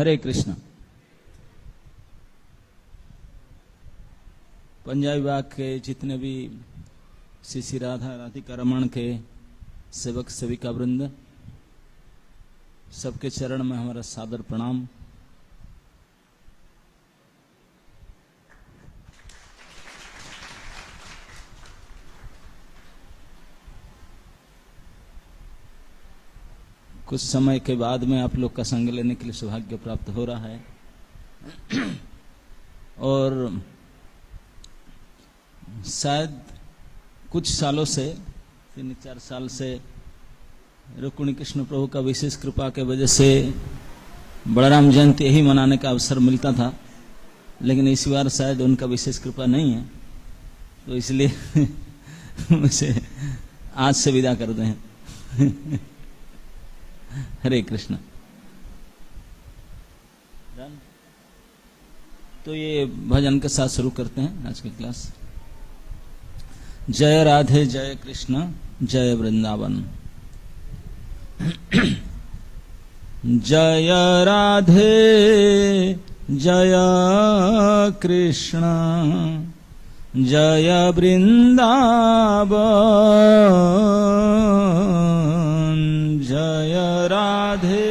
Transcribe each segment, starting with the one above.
हरे कृष्ण। पंजाबी बाग के जितने भी श्री श्री राधा राधिका रमण के सेवक सेविका वृंद, सबके चरण में हमारा सादर प्रणाम। कुछ समय के बाद में आप लोग का संग लेने के लिए सौभाग्य प्राप्त हो रहा है और शायद कुछ सालों से 3-4 साल से रुक्मिणी कृष्ण प्रभु का विशेष कृपा के वजह से बलराम जयंती यही मनाने का अवसर मिलता था, लेकिन इस बार शायद उनका विशेष कृपा नहीं है, तो इसलिए मुझे आज से विदा कर दें। हरे कृष्ण। तो ये भजन के साथ शुरू करते हैं आज की क्लास। जय राधे जय कृष्ण जय वृंदावन। जय राधे जय कृष्ण जय वृंदावन। जय राधे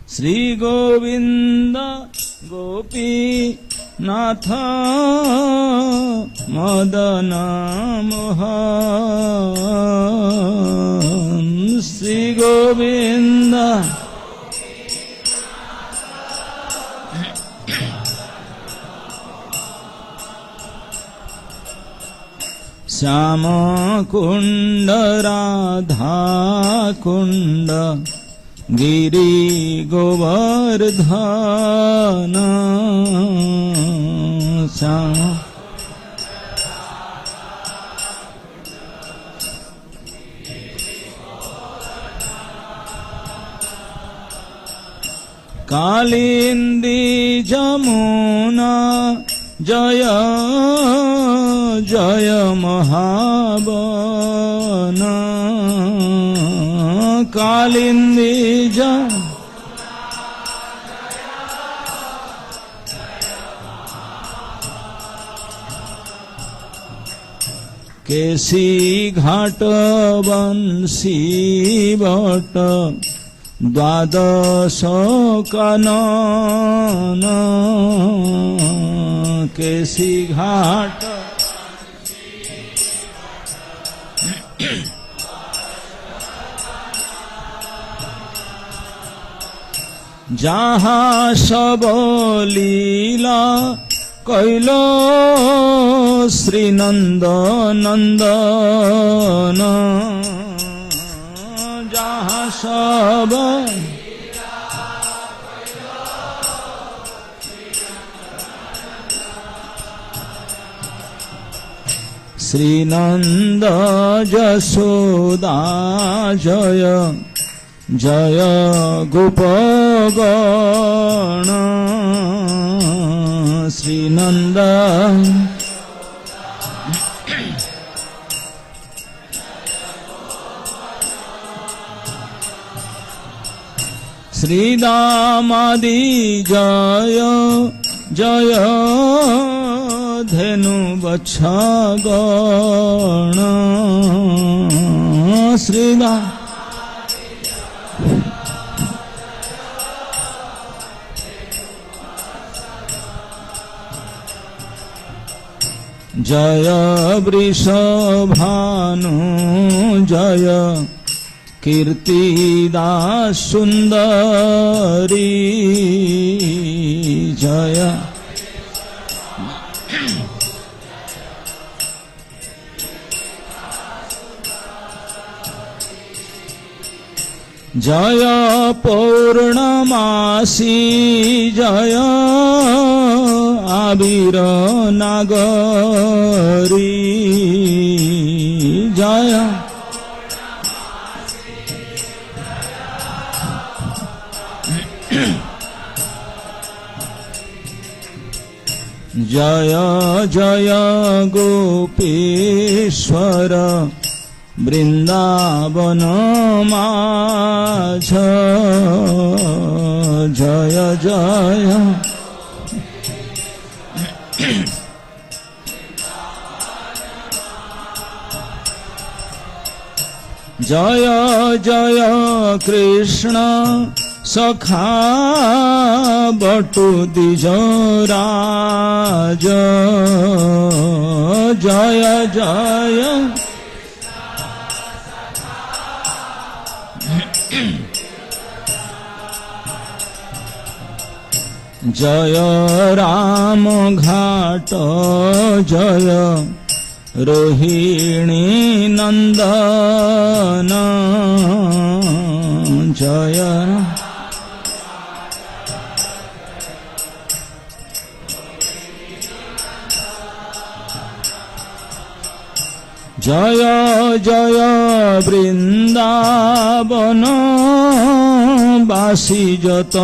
श्री गोविंद गोपी नाथ मदन मोहन। श्री गोविंद श्याम कुंड राधा कुंड गिरि गोवर्धन। श्याम कालिंदी जमुना जय जय महावन। कालिंदी जमुना केसी घाट बंसी भट्ट द्वादश कानन। केसी घाट जहाँ सब लीला कैलो श्री नंद नंदन। जहाँ सब श्री नंद जसोदा जय जय गोपगण। श्री नंद श्री दामादि जय जय धेनु बच्छगण। श्री दाम जय वृषभानु जय कीर्तिदास सुंदरी। जय जय पौर्णमासी जय आबिर नागरी। जय जय जय गोपीश्वर वृंदावन माझ जय जय जय जय कृष्ण सखा बटु द्विजराज जय जय जय राम घाट जय रोहिणी नंदन जय जय जय वृंदावन बासी जत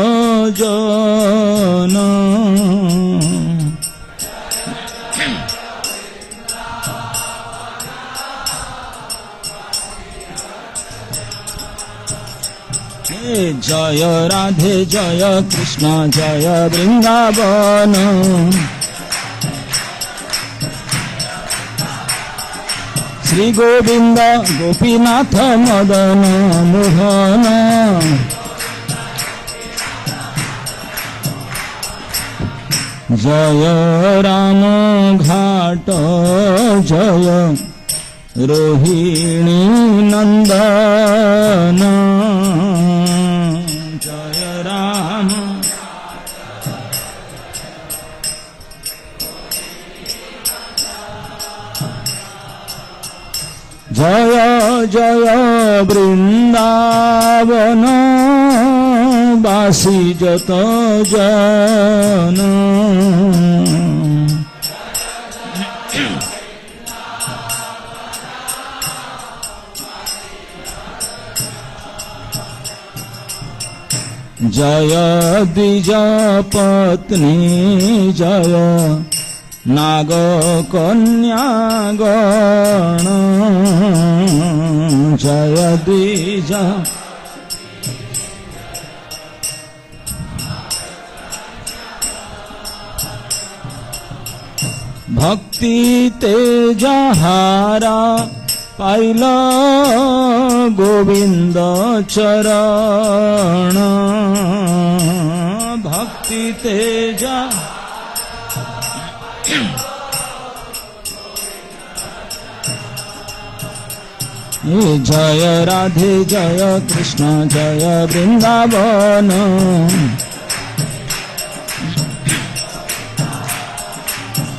जन जय राधे जय कृष्ण जय वृंदावन श्री गोविंद गोपीनाथ मदन मोहन जय राम घाट जय रोहिणी नंदन जय राम जय जय वृंदावन बासी जत जन जय द्विज पत्नी जय नाग कन्या गण जय द्विज भक्ति तेजहारा पाइल गोविंद चरण भक्ति तेजा जय राधे जय कृष्ण जय वृंदावन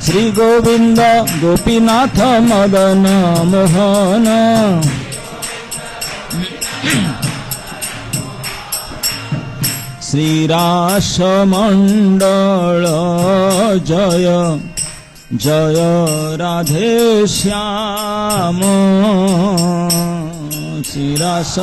श्री गोविंद गोपीनाथ मदन मोहन श्री रास मंडल जय जय राधे श्याम श्री रास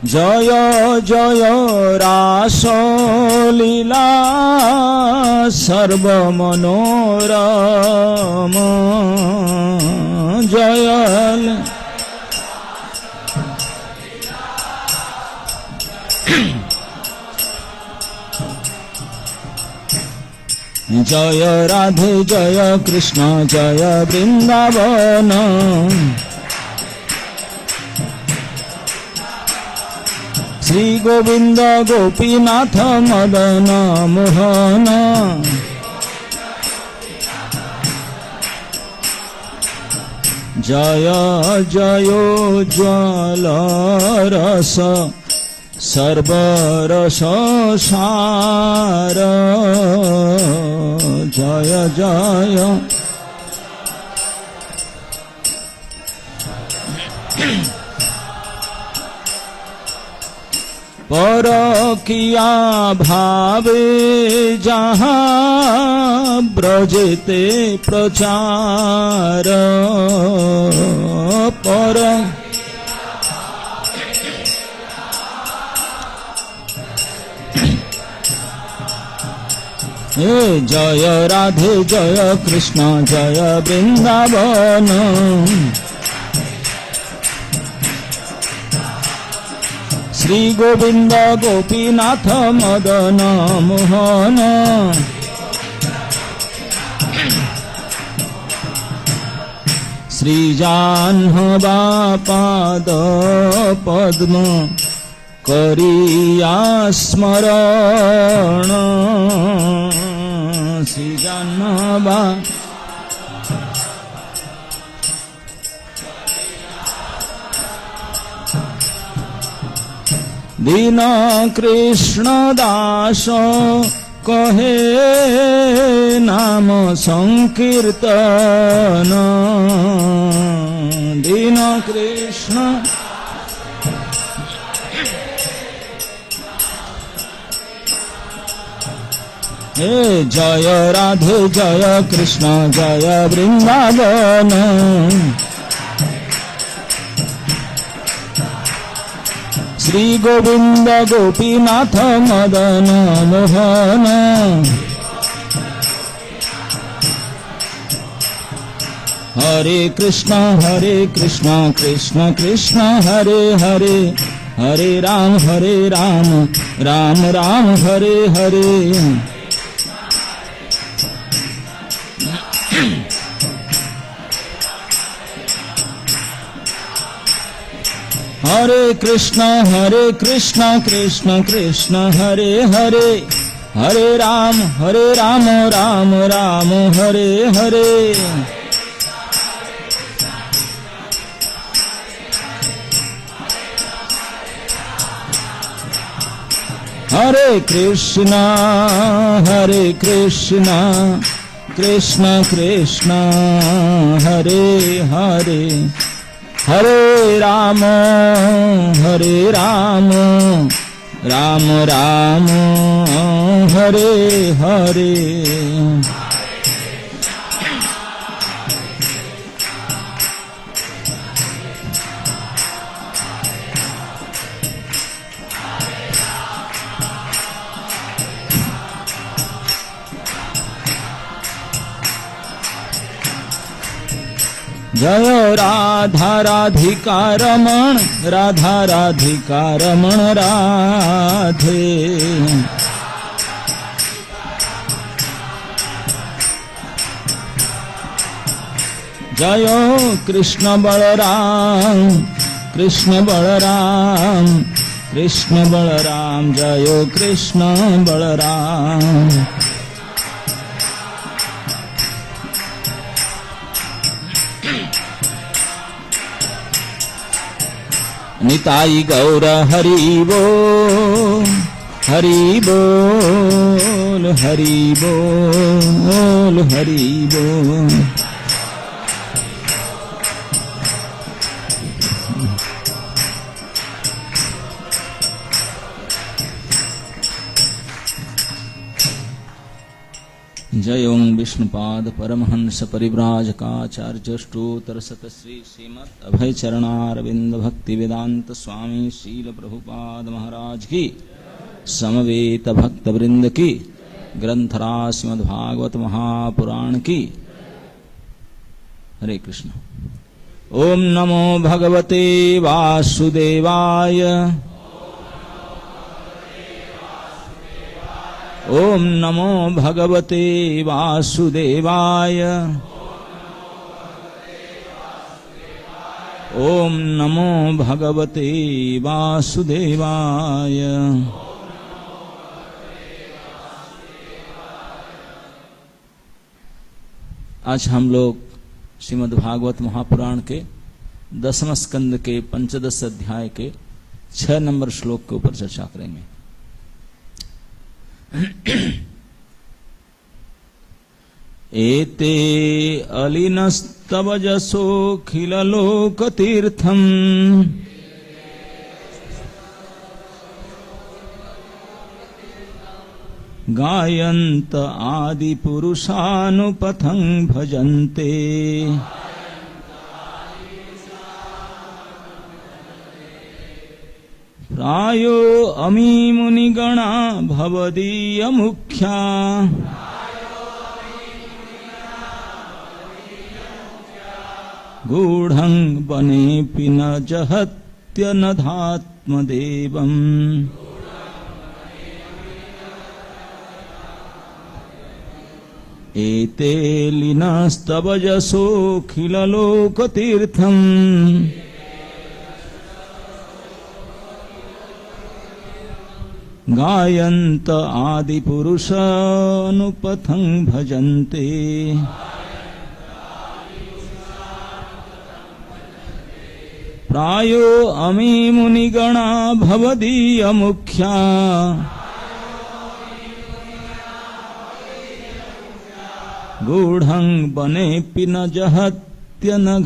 जय जय रास लीला सर्व मनोरम जय जय राधे जय कृष्ण जय वृंदावन श्री गोविंद गोपीनाथ मदन मोहन जय जयोज्वल रस सर्वरस सार जय जय परकिया भावे जहाँ ब्रजेते प्रचार पर हे जय राधे जय कृष्ण जय वृंदावन श्री गोविंद गोपीनाथ मदन मोहन श्री जाह्नवा पाद पद्म करिया स्मरण श्री जाह्नवा दीन कृष्ण दास कहे नाम संकीर्तन दीन कृष्ण हे जय राधे जय कृष्ण जय वृंदावन श्री गोविंद गोपीनाथ मदन मोहन हरे कृष्ण कृष्ण कृष्ण हरे हरे हरे राम राम राम हरे हरे हरे कृष्ण कृष्ण कृष्ण हरे हरे हरे राम राम राम हरे हरे हरे कृष्ण कृष्ण कृष्ण हरे हरे हरे राम राम राम हरे हरे जय राधा राधिका रमण राधा राधिका रमण राधे जय कृष्ण बलराम जय कृष्ण बलराम निताई गौर हरि बोल हरि बोल हरि बोल हरि बोल जय ओं विष्णुपाद परमहंस परिव्राजकाचार्य ष्टोतर सत श्री श्रीमद अभय चरणारविंद भक्ति वेदांत स्वामी शील प्रभुपाद महाराज की समवेत भक्त वृंद की ग्रंथराज श्रीमद् भागवत महापुराण की। हरे कृष्ण। ओम नमो भगवते वासुदेवाय ओम नमो भगवते वासुदेवाय ओम नमो भगवते वासुदेवाय। आज हम लोग श्रीमद् भागवत महापुराण के 10वें स्कंद के 15 अध्याय के 6 नंबर श्लोक के ऊपर चर्चा करेंगे। एते अलिनस्तव जसोऽखिललोकतीर्थम् गायन्त आदिपुरुषानुपथं भजन्ते प्रायो अमी मुनिगणा भवदीय मुख्या गूढ़ं वनेऽपि न जहत्यनधात्मदेवम् एते लीनस्तव यशोऽखिललोकतीर्थम् गायन्त आदिपुरुषानुपथं भजन्ते प्रायो अमी मुनिगणा भवदीयमुख्या गूढ़ं वनेऽपि न जहत्यनघात्मदेवम्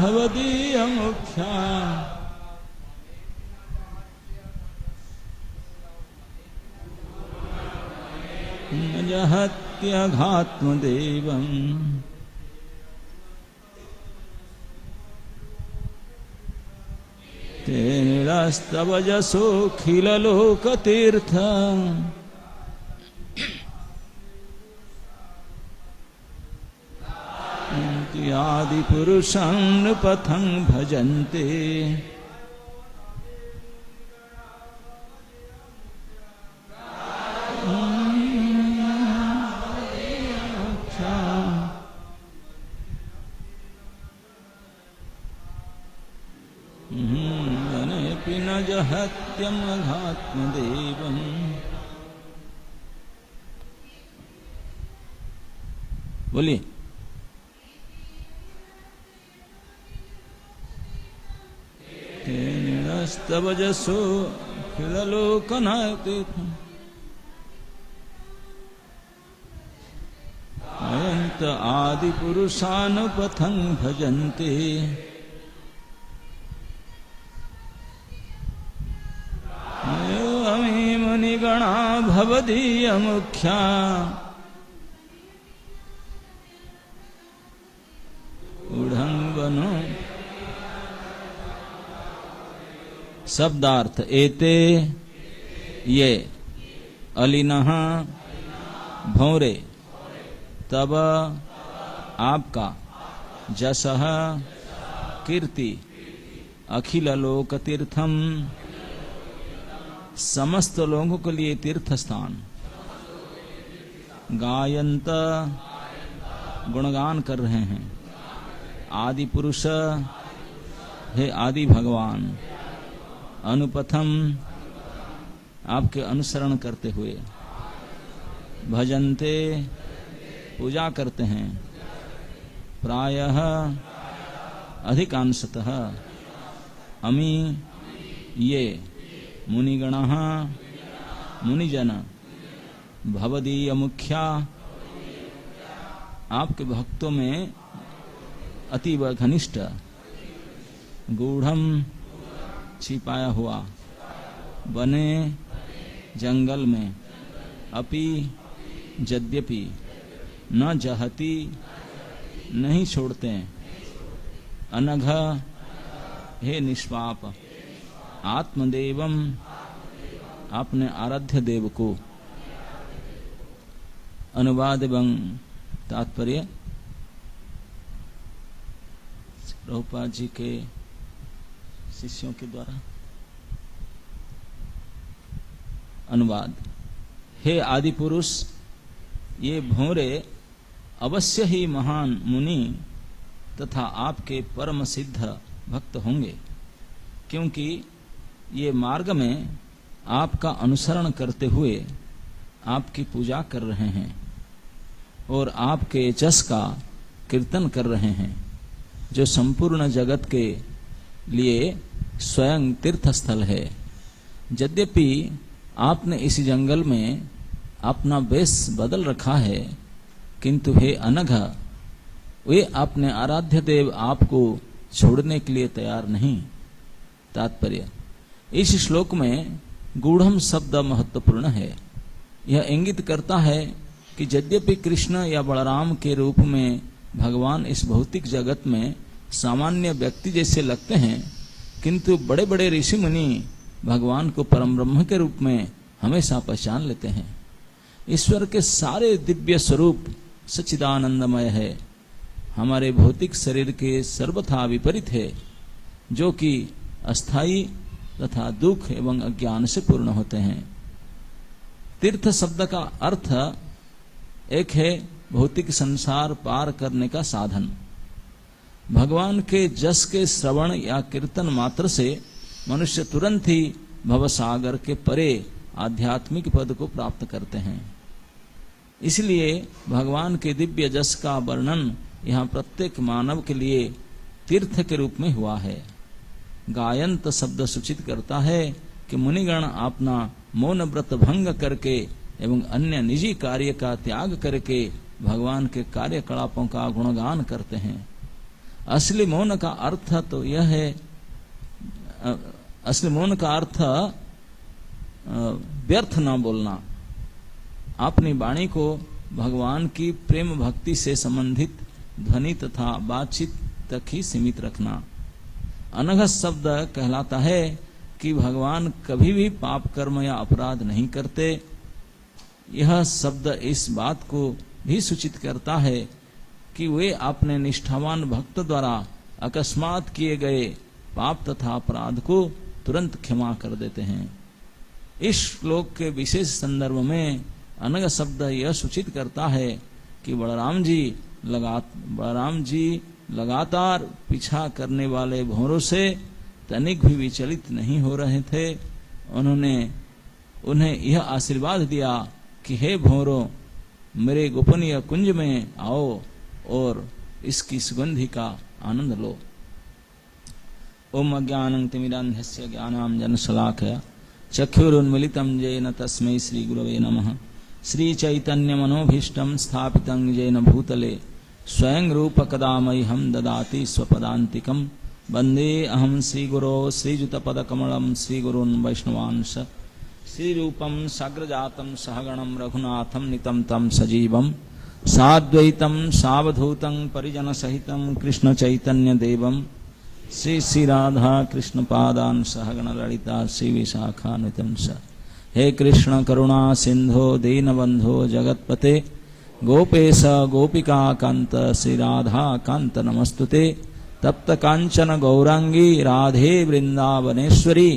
भवदीयमुख्या न जहत्यघात्मदेवम् तेनस्तव यशोऽखिललोकतीर्थ आदिपुरुषं पथं भजन्ते वनेऽपि न जहत्यनघात्मदेवम् बोलिए तेनस्तव यशोऽखिललोकनाथम् अयन्त आदिपुरुषानुपथं भजन्ते अमी मुनिगणा भवदीयमुख्या गूढ़ं वनो शब्दार्थ एते ये अलीनः भौरे तब आपका जसह कीर्ति अखिल लोक तीर्थम समस्त लोगों के लिए तीर्थ स्थान गायंत गुणगान कर रहे हैं आदि पुरुष हे आदि भगवान अनुपथम आपके अनुसरण करते हुए भजन्ते पूजा करते हैं प्रायः अधिकांशतः अमी ये मुनिगणः मुनिजन भवदीय मुख्या आपके भक्तों में अतीव घनिष्ठ गूढ़म छिपाया हुआ बने जंगल में अपि यद्यपि न जहती नहीं छोड़ते अनघ हे निष्पाप आत्मदेवम अपने आराध्य देव को अनुवाद एवं तात्पर्य प्रभुपाद जी के शिष्यों के द्वारा अनुवाद। हे आदि पुरुष, ये भौरे अवश्य ही महान मुनि तथा आपके परम सिद्ध भक्त होंगे, क्योंकि ये मार्ग में आपका अनुसरण करते हुए आपकी पूजा कर रहे हैं और आपके जस का कीर्तन कर रहे हैं, जो संपूर्ण जगत के लिए स्वयं तीर्थस्थल है। यद्यपि आपने इस जंगल में अपना वेश बदल रखा है, किंतु हे अनघ, वे अपने आराध्य देव आपको छोड़ने के लिए तैयार नहीं। तात्पर्य, इस श्लोक में गूढ़म शब्द महत्वपूर्ण है। यह इंगित करता है कि यद्यपि कृष्ण या बलराम के रूप में भगवान इस भौतिक जगत में सामान्य व्यक्ति जैसे लगते हैं, किंतु बड़े बड़े ऋषि मुनि भगवान को परम ब्रह्म के रूप में हमेशा पहचान लेते हैं। ईश्वर के सारे दिव्य स्वरूप सच्चिदानंदमय है, हमारे भौतिक शरीर के सर्वथा विपरीत है, जो कि अस्थाई तथा दुख एवं अज्ञान से पूर्ण होते हैं। तीर्थ शब्द का अर्थ एक है भौतिक संसार पार करने का साधन। भगवान के जस के श्रवण या कीर्तन मात्र से मनुष्य तुरंत ही भवसागर के परे आध्यात्मिक पद को प्राप्त करते हैं। इसलिए भगवान के दिव्य जस का वर्णन यहाँ प्रत्येक मानव के लिए तीर्थ के रूप में हुआ है। गायंत शब्द सूचित करता है कि मुनिगण अपना मौन व्रत भंग करके एवं अन्य निजी कार्य का त्याग करके भगवान के कार्यकलापों का गुणगान करते हैं। असली मौन का अर्थ तो यह है, असली मौन का अर्थ व्यर्थ न बोलना, अपनी वाणी को भगवान की प्रेम भक्ति से संबंधित ध्वनि तथा बातचीत तक ही सीमित रखना। अनघ शब्द कहलाता है कि भगवान कभी भी पाप कर्म या अपराध नहीं करते। यह शब्द इस बात को भी सूचित करता है कि वे अपने निष्ठावान भक्त द्वारा अकस्मात किए गए पाप तथा अपराध को तुरंत क्षमा कर देते हैं। इस श्लोक के विशेष संदर्भ में अनग शब्द यह सूचित करता है कि बलराम जी लगातार पीछा करने वाले भौरों से तनिक भी विचलित नहीं हो रहे थे। उन्हें यह आशीर्वाद दिया कि हे भौरों, मेरे गोपनीय कुंज में आओ और इसकी सुगंधि का आनंद लो। ओम अज्ञानं तिमिरान्धस्य ज्ञानाञ्जनशलाकया चक्षुरुन्मीलितं येन तस्मै श्रीगुरवे नमः। श्रीचैतन्यमनोभीष्टं स्थापितं येन भूतले स्वयं रूप कदा मह्यं ददाति स्वपदान्तिकं। वन्दे अहं श्रीगुरो श्रीयुतपदकमलं श्रीगुरून् वैष्णवांश श्रीरूपं साग्रजातं सहगणं रघुनाथं नितं तं सजीवं साद्वैतं सावधूतं परिजनसहितं कृष्णचैतन्यदेवं श्री राधा कृष्ण पादान सहगण ललिता श्री विशाखान्वितं स। हे कृष्ण करुणा सिंधो दीनबंधो जगतपते गोपेश गोपिका कांत श्री राधा कांत नमस्तुते। तप्त कांचन गौरांगी राधे वृंदावनेश्वरी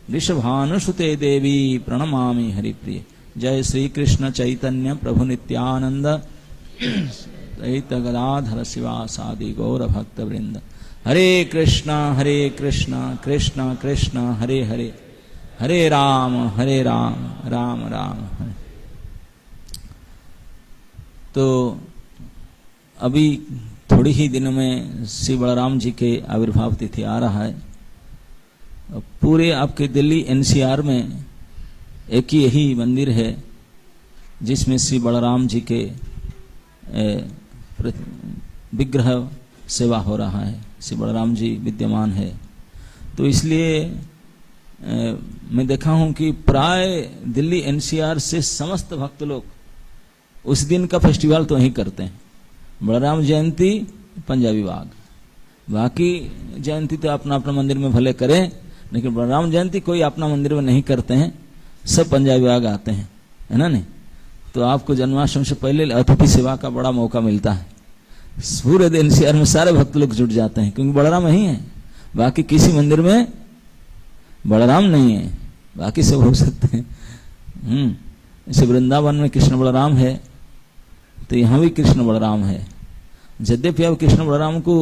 वृषभानुसुते देवी प्रणमामि हरिप्रिय। जय श्री कृष्ण चैतन्य प्रभु नित्यानंद दैत गदाधर शिवासादि गौर भक्त वृंद। हरे कृष्णा कृष्णा कृष्णा हरे हरे, हरे राम राम राम हरे। तो अभी थोड़ी ही दिनों में श्री बलराम जी के आविर्भाव तिथि आ रहा है। पूरे आपके दिल्ली एनसीआर में एक ही यही मंदिर है जिसमें श्री बलराम जी के विग्रह सेवा हो रहा है। श्री बलराम जी विद्यमान है। तो इसलिए मैं देखा हूं कि प्राय दिल्ली एनसीआर से समस्त भक्त लोग उस दिन का फेस्टिवल तो ही करते हैं। बलराम जयंती पंजाबी बाग, बाकी जयंती तो अपना अपना मंदिर में भले करें, लेकिन बलराम जयंती कोई अपना मंदिर में नहीं करते हैं, सब पंजाबी बाग आते हैं, है ना नहीं। तो आपको जन्माष्टमी से पहले अतिथि सेवा का बड़ा मौका मिलता है। पूरे एनसीआर में सारे भक्त लोग जुट जाते हैं, क्योंकि बलराम ही है। बाकी किसी मंदिर में बलराम नहीं है, बाकी सब हो सकते हैं। जैसे वृंदावन में कृष्ण बलराम है, तो यहाँ भी कृष्ण बलराम है। यद्यपि अब कृष्ण बलराम को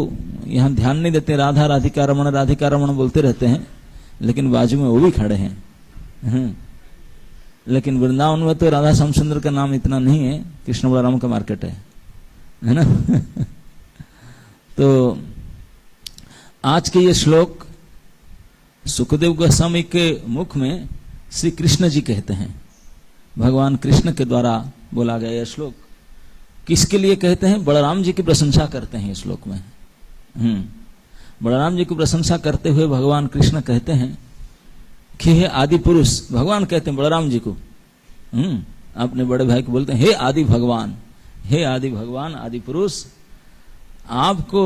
यहाँ ध्यान नहीं देते, राधा राधिका रमण बोलते रहते हैं, लेकिन बाजू में वो भी खड़े हैं। लेकिन वृंदावन में तो राधा श्याम सुंदर का नाम इतना नहीं है, कृष्ण बलराम का मार्केट है ना। तो आज के ये श्लोक सुखदेव गोस्वामी के मुख में श्री कृष्ण जी कहते हैं। भगवान कृष्ण के द्वारा बोला गया यह श्लोक किसके लिए कहते हैं? बलराम जी की प्रशंसा करते हैं इस श्लोक में। बलराम जी की प्रशंसा करते हुए भगवान कृष्ण कहते हैं कि हे आदि पुरुष, भगवान कहते हैं बलराम जी को, अपने बड़े भाई को बोलते हैं हे आदि भगवान, हे आदि भगवान, आदि पुरुष, आपको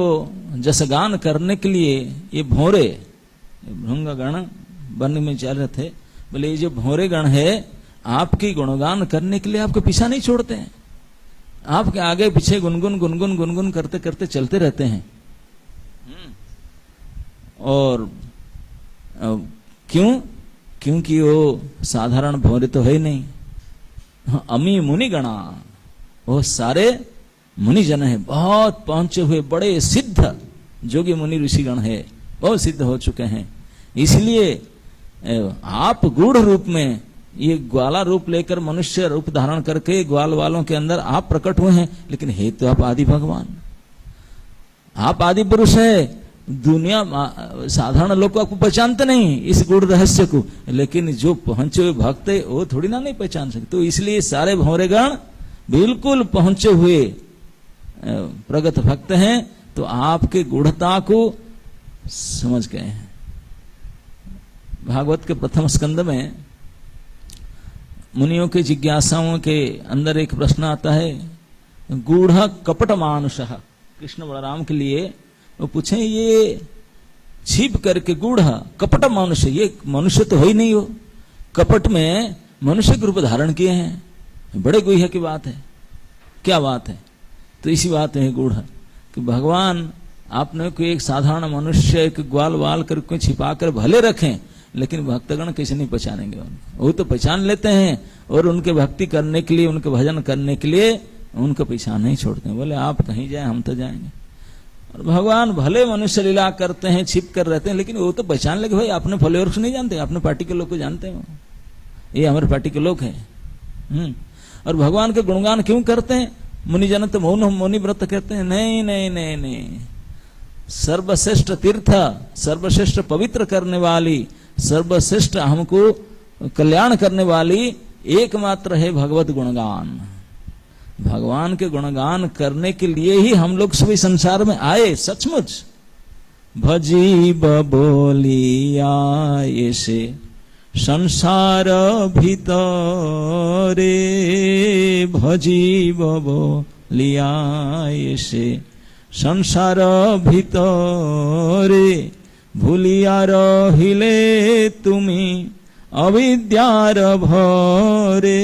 जसगान करने के लिए ये भौरे भृंग गण वन में चल रहे थे, बोले ये जो भौरे गण है आपकी गुणगान करने के लिए आपको पीछा नहीं छोड़ते हैं, आपके आगे पीछे गुनगुन गुनगुन गुनगुन करते करते चलते रहते हैं। और क्यों? क्योंकि वो साधारण भौरे तो है ही नहीं, अमी मुनि गणा, वो सारे मुनिजन है, बहुत पहुंचे हुए बड़े सिद्ध जोगी मुनि ऋषिगण है, बहुत सिद्ध हो चुके हैं। इसलिए आप गूढ़ रूप में ये ग्वाला रूप लेकर, मनुष्य रूप धारण करके ग्वाल वालों के अंदर आप प्रकट हुए हैं, लेकिन हे तो आप आदि भगवान, आप आदि पुरुष है। दुनिया साधारण लोग को आपको पहचानते नहीं इस गूढ़ रहस्य को, लेकिन जो पहुंचे हुए भक्त है वो थोड़ी ना नहीं पहचान सकते। तो इसलिए सारे भौरेगण बिल्कुल पहुंचे हुए प्रगत भक्त हैं, तो आपके गूढ़ता को समझ गए हैं। भागवत के प्रथम स्कंद में मुनियों के जिज्ञासाओं के अंदर एक प्रश्न आता है, गूढ़ कपट मानुषः, कृष्ण बलराम के लिए वो पूछे ये छिप करके गूढ़ कपट मनुष्य, ये मनुष्य तो है ही नहीं, हो कपट में मनुष्य के रूप धारण किए हैं, बड़े गुह्य की बात है, क्या बात है? तो इसी बात है गूढ़ कि भगवान आपने कोई एक साधारण मनुष्य एक ग्वाल वाल करके छिपा कर भले रखें, लेकिन भक्तगण कैसे नहीं पहचानेंगे उनको? वो तो पहचान लेते हैं और उनके भक्ति करने के लिए, उनके भजन करने के लिए उनका पहचान नहीं छोड़ते हैं। बोले आप कहीं जाए हम तो जाएंगे। और भगवान भले मनुष्य लीला करते हैं, छिप कर रहते हैं, लेकिन वो तो पहचान लेके भाई अपने फॉलोअर्स नहीं जानते, अपने पार्टी के लोग को जानते हैं, ये हमारे पार्टी के लोग हैं। और भगवान के गुणगान क्यों करते हैं? मुनिजन तो मौन मौनी व्रत कहते हैं, नहीं नहीं नहीं नहीं, सर्वश्रेष्ठ तीर्थ, सर्वश्रेष्ठ पवित्र करने वाली, सर्वश्रेष्ठ हमको कल्याण करने वाली एकमात्र है भगवत गुणगान। भगवान के गुणगान करने के लिए ही हम लोग सभी संसार में आए, सचमुच। भजी बोलिया से संसार भीतरे, भजी बोलिया से संसार भीतरे, भूलिया रहिले तुमी अविद्यार भरे।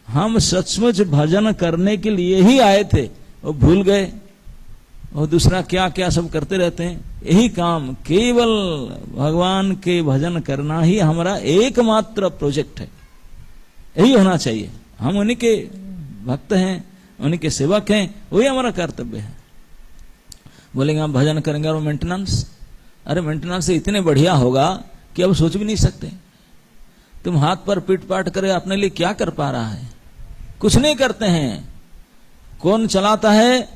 हम सचमुच भजन करने के लिए ही आए थे, वो भूल गए, और दूसरा क्या क्या सब करते रहते हैं। यही काम, केवल भगवान के भजन करना ही हमारा एकमात्र प्रोजेक्ट है, यही होना चाहिए। हम उन्हीं के भक्त हैं, उन्हीं के सेवक हैं, वही हमारा कर्तव्य है। बोलेंगे हम भजन करेंगे और मेंटेनेंस, अरे मेंटेनेंस इतने बढ़िया होगा कि अब सोच भी नहीं सकते। तुम हाथ पर पीट पाट करे अपने लिए क्या कर पा रहा है? कुछ नहीं करते हैं। कौन चलाता है?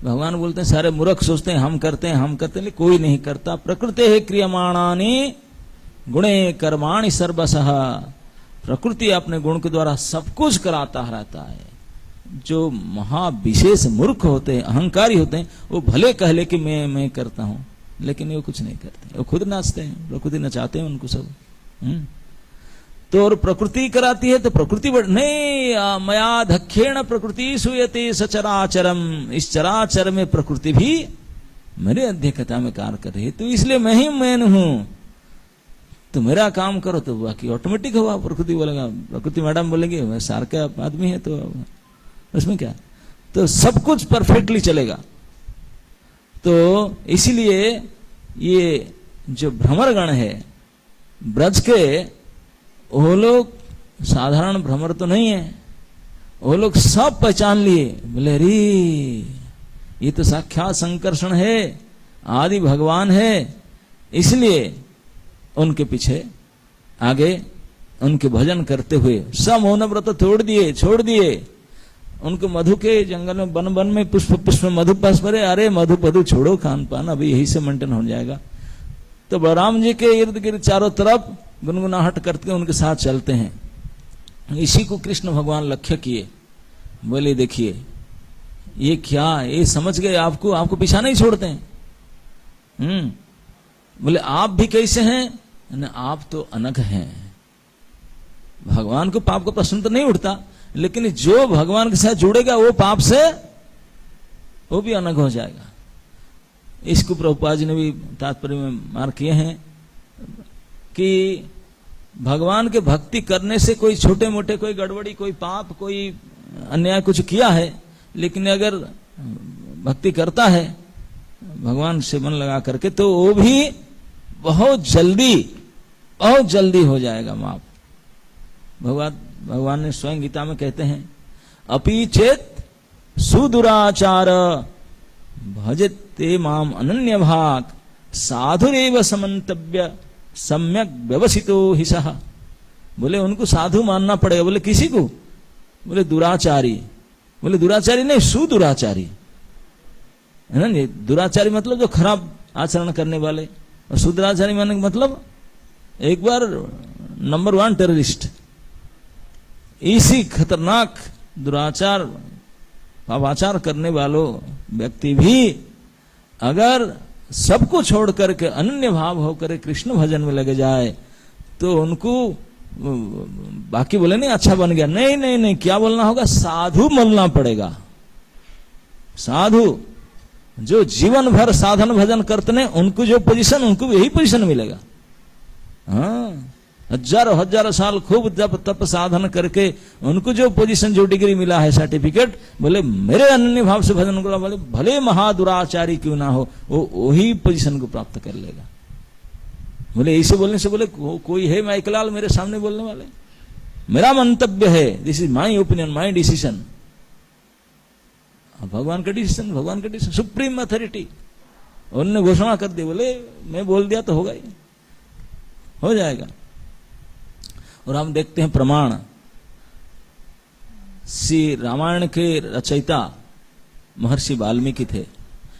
भगवान बोलते हैं सारे मूर्ख सोचते हैं हम करते हैं, हम करते हैं, लेकिन कोई नहीं करता। प्रकृति है क्रियमाणानि गुणे कर्माणि सर्वशः, प्रकृति अपने गुण के द्वारा सब कुछ कराता रहता है। जो महाविशेष मूर्ख होते हैं, अहंकारी होते हैं, वो भले कह ले कि मैं करता हूं, लेकिन वो कुछ नहीं करते, वो खुद नाचते हैं, प्रकृति नचाते हैं उनको सब। तो और प्रकृति कराती है तो प्रकृति नहीं, मया धक्षेण प्रकृति सूयते सचराचरम, इस चराचर में प्रकृति भी मेरे अध्यक्षता में कार्य कर रही है, तो इसलिए मैं ही मैन हूं, तो मेरा काम करो, तो बाकी ऑटोमेटिक हुआ। प्रकृति बोलेगा, प्रकृति मैडम बोलेंगे मैं सार का आदमी है तो उसमें क्या, तो सब कुछ परफेक्टली चलेगा। तो इसीलिए ये जो भ्रमरगण है ब्रज के, वो लोग साधारण भ्रमर तो नहीं है, वो लोग सब पहचान लिए। बोले अरे ये तो साक्षात संकर्षण है, आदि भगवान है। इसलिए उनके पीछे आगे उनके भजन करते हुए सब मौन व्रत छोड़ दिए। उनको मधु के जंगल में वन वन में पुष्प पुष्प मधु पास परे, अरे मधु पधु छोड़ो खान पान, अभी यही से मेंटेन हो जाएगा। तो बलराम जी के इर्द गिर्द चारों तरफ गुनगुनाहट करते उनके साथ चलते हैं। इसी को कृष्ण भगवान लक्ष्य किए, बोले देखिए ये क्या, ये समझ गए आपको पीछा नहीं छोड़ते हैं। बोले आप भी कैसे हैं न, आप तो अनग हैं। भगवान को पाप का प्रश्न तो नहीं उठता, लेकिन जो भगवान के साथ जुड़ेगा वो पाप से वो भी अनग हो जाएगा। इसको प्रभुपाद जी ने भी तात्पर्य में मार्क किए हैं कि भगवान के भक्ति करने से कोई छोटे मोटे कोई गड़बड़ी, कोई पाप, कोई अन्याय कुछ किया है, लेकिन अगर भक्ति करता है भगवान से मन लगा करके तो वो भी बहुत जल्दी हो जाएगा माफ। भगवान ने स्वयं गीता में कहते हैं, अपि चेत सुदुराचार भजते माम अनन्य भाग साधुरेव समन्तव्य सम्यक व्यवसितो ही सह। बोले उनको साधु मानना पड़ेगा। बोले किसी को? बोले दुराचारी। बोले दुराचारी नहीं, सुदुराचारी है ना। नहीं, दुराचारी मतलब जो खराब आचरण करने वाले, और सुदुराचारी माने मतलब एक बार नंबर 1 टेररिस्ट। इसी खतरनाक दुराचार पापाचार करने वालों व्यक्ति भी अगर सबको छोड़ करके अनन्य भाव होकर कृष्ण भजन में लगे जाए तो उनको बाकी बोले नहीं अच्छा बन गया, नहीं, क्या बोलना होगा? साधु बोलना पड़ेगा। साधु जो जीवन भर साधन भजन करते हैं उनको जो पोजीशन, उनको भी यही पोजीशन मिलेगा। हाँ, हजारों साल खूब जप तप साधन करके उनको जो पोजीशन, जो डिग्री मिला है, सर्टिफिकेट, बोले मेरे अनन्य भाव से भजन करो, बोले भले महादुराचारी क्यों ना हो, वो वही पोजीशन को प्राप्त कर लेगा। बोले ऐसे बोलने से बोले कोई है माइकलाल मेरे सामने बोलने वाले? मेरा मंतव्य है, this is my opinion, my decision. भगवान का डिसीजन, सुप्रीम अथॉरिटी। उन्होंने घोषणा कर दी, बोले मैं बोल दिया तो होगा ही, हो जाएगा। और हम देखते हैं प्रमाण, श्री रामायण के रचयिता महर्षि वाल्मीकि थे।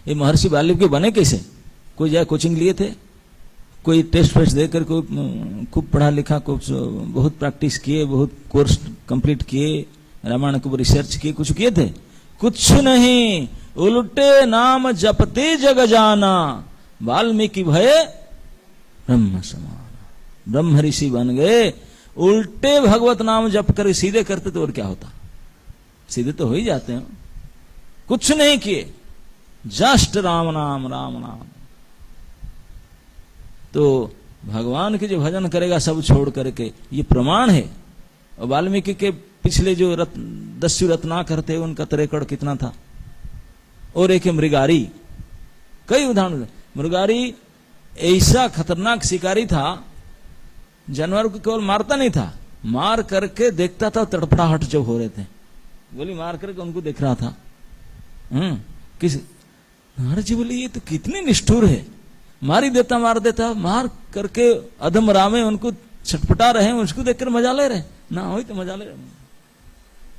ये महर्षि वाल्मीकि बने कैसे? कोई जाए कोचिंग लिए थे, कोई टेस्ट फेस्ट देकर कोई खूब पढ़ा लिखा, कुछ बहुत प्रैक्टिस किए, बहुत कोर्स कंप्लीट किए, रामायण के ऊपर रिसर्च किए, कुछ किए थे? कुछ नहीं, उल्टे नाम जपते जग जाना, वाल्मीकि भय ब्रह्म समान। ब्रह्म ऋषि बन गए, उल्टे भगवत नाम जप कर सीधे करते तो और क्या होता? सीधे तो हो ही जाते हैं। कुछ नहीं किए, जस्ट राम नाम। तो भगवान के जो भजन करेगा सब छोड़ करके, ये प्रमाण है। और वाल्मीकि के पिछले जो 10 रत्नाकर थे उनका त्रेकड़ कितना था। और एक मृगारी, कई उदाहरण। मृगारी ऐसा खतरनाक शिकारी था, जानवर को केवल मारता नहीं था, मार करके देखता था तड़पड़ाहट जो हो रहे थे, गोली मार करके उनको देख रहा था। किस नारद जी बोले ये तो कितने निष्ठुर है, मार ही देता, मार देता, मार करके अधम रामे उनको छटपटा रहे हैं, उसको देखकर मजा ले रहे ना, हो तो मजा ले रहे।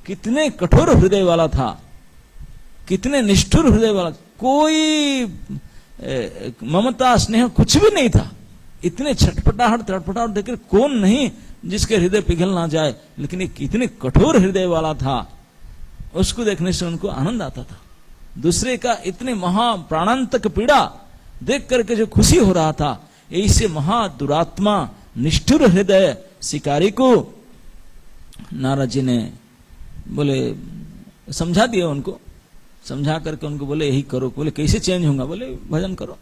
कितने कठोर हृदय वाला था, कितने निष्ठुर हृदय वाला, कोई ममता स्नेह कुछ भी नहीं था। इतने छटपटाहट तड़पटाहट देखकर कौन नहीं जिसके हृदय पिघल ना जाए, लेकिन ये कितने कठोर हृदय वाला था, उसको देखने से उनको आनंद आता था। दूसरे का इतने महा प्राणांतक पीड़ा देख करके जो खुशी हो रहा था, ऐसे महा दुरात्मा निष्ठुर हृदय शिकारी को नारद जी ने बोले समझा दिया, उनको समझा करके उनको बोले यही करो। बोले कैसे चेंज होगा? बोले भजन करो।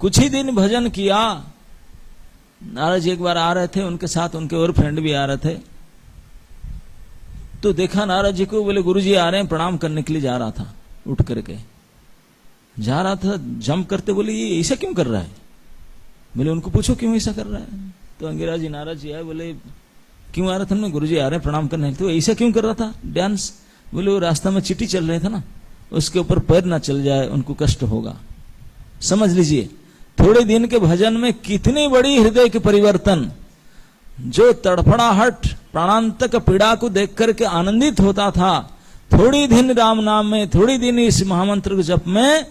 कुछ ही दिन भजन किया। नारद जी एक बार आ रहे थे, उनके साथ उनके और फ्रेंड भी आ रहे थे, तो देखा नारद जी को, बोले गुरुजी आ रहे हैं, प्रणाम करने के लिए जा रहा था, उठ करके जा रहा था, जंप करते। बोले ये ऐसा क्यों कर रहा है? बोले उनको पूछो क्यों ऐसा कर रहा है। तो अंगिरा जी नारद जी आए, बोले क्यों आ रहा था? गुरुजी आ रहे हैं प्रणाम करने। तो ऐसा क्यों कर रहा था डांस? बोले वो रास्ता में चींटी चल रहे थे ना, उसके ऊपर पैर ना चल जाए, उनको कष्ट होगा। समझ लीजिए, थोड़े दिन के भजन में कितनी बड़ी हृदय के परिवर्तन। जो तड़फड़ाहट प्राणांतक पीड़ा को देख करके आनंदित होता था, थोड़ी दिन राम नाम में, थोड़ी दिन इस महामंत्र के जप में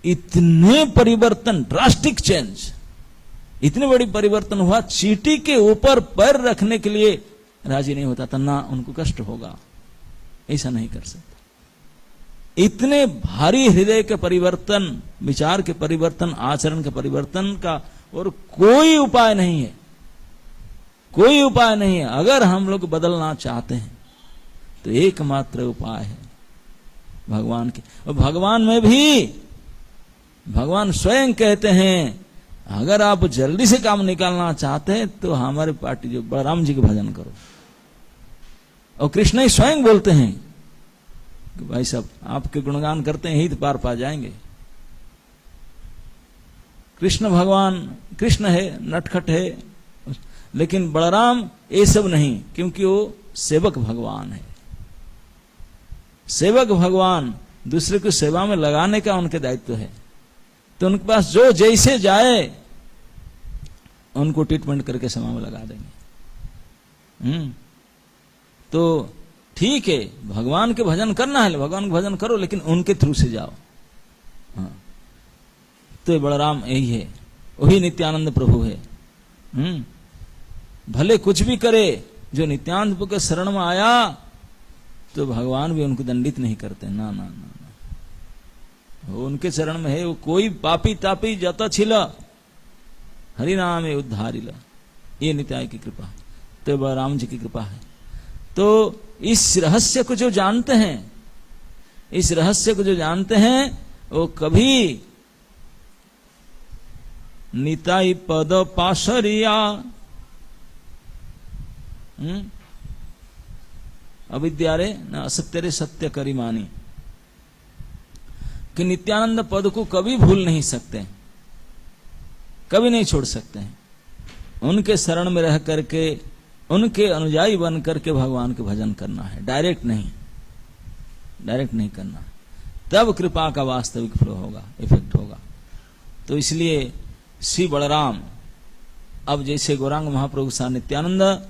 इतने परिवर्तन, ड्रास्टिक चेंज, इतने बड़ी परिवर्तन हुआ। चींटी के ऊपर पैर रखने के लिए राजी नहीं होता था, ना उनको कष्ट होगा, ऐसा नहीं कर सकता। इतने भारी हृदय के परिवर्तन, विचार के परिवर्तन, आचरण के परिवर्तन का और कोई उपाय नहीं है, कोई उपाय नहीं है। अगर हम लोग बदलना चाहते हैं तो एकमात्र उपाय है भगवान के। और भगवान में भी भगवान स्वयं कहते हैं अगर आप जल्दी से काम निकालना चाहते हैं तो हमारे पार्टी जो बलराम जी के भजन करो। और कृष्ण ही स्वयं बोलते हैं कि भाई साहब आपके गुणगान करते हैं ही तो पार पा जाएंगे। कृष्ण भगवान कृष्ण है, नटखट है, लेकिन बलराम ये सब नहीं, क्योंकि वो सेवक भगवान है। सेवक भगवान दूसरे को सेवा में लगाने का उनके दायित्व है, तो उनके पास जो जैसे जाए उनको ट्रीटमेंट करके सेवा में लगा देंगे। तो ठीक है, भगवान के भजन करना है, भगवान के भजन करो, लेकिन उनके थ्रू से जाओ। हाँ, तो बलराम यही है, वही नित्यानंद प्रभु है। भले कुछ भी करे, जो नित्यानंद प्रभु के शरण में आया तो भगवान भी उनको दंडित नहीं करते। ना ना ना ना, वो उनके चरण में है। वो कोई पापी तापी जाता छिला हरि नाम उद्धारिला, ये नित्याय की कृपा, तो बलराम जी की कृपा है। तो इस रहस्य को जो जानते हैं, इस रहस्य को जो जानते हैं, वो कभी निताई पद पाशरिया अविद्या रे न असत्य रे सत्य करी मानी, कि नित्यानंद पद को कभी भूल नहीं सकते, कभी नहीं छोड़ सकते हैं। उनके शरण में रह करके, उनके अनुयायी बन करके भगवान के भजन करना है, डायरेक्ट नहीं, डायरेक्ट नहीं करना, तब कृपा का वास्तविक फ्लो होगा, इफेक्ट होगा। तो इसलिए श्री बलराम, अब जैसे गौरांग महाप्रभु सा नित्यानंद,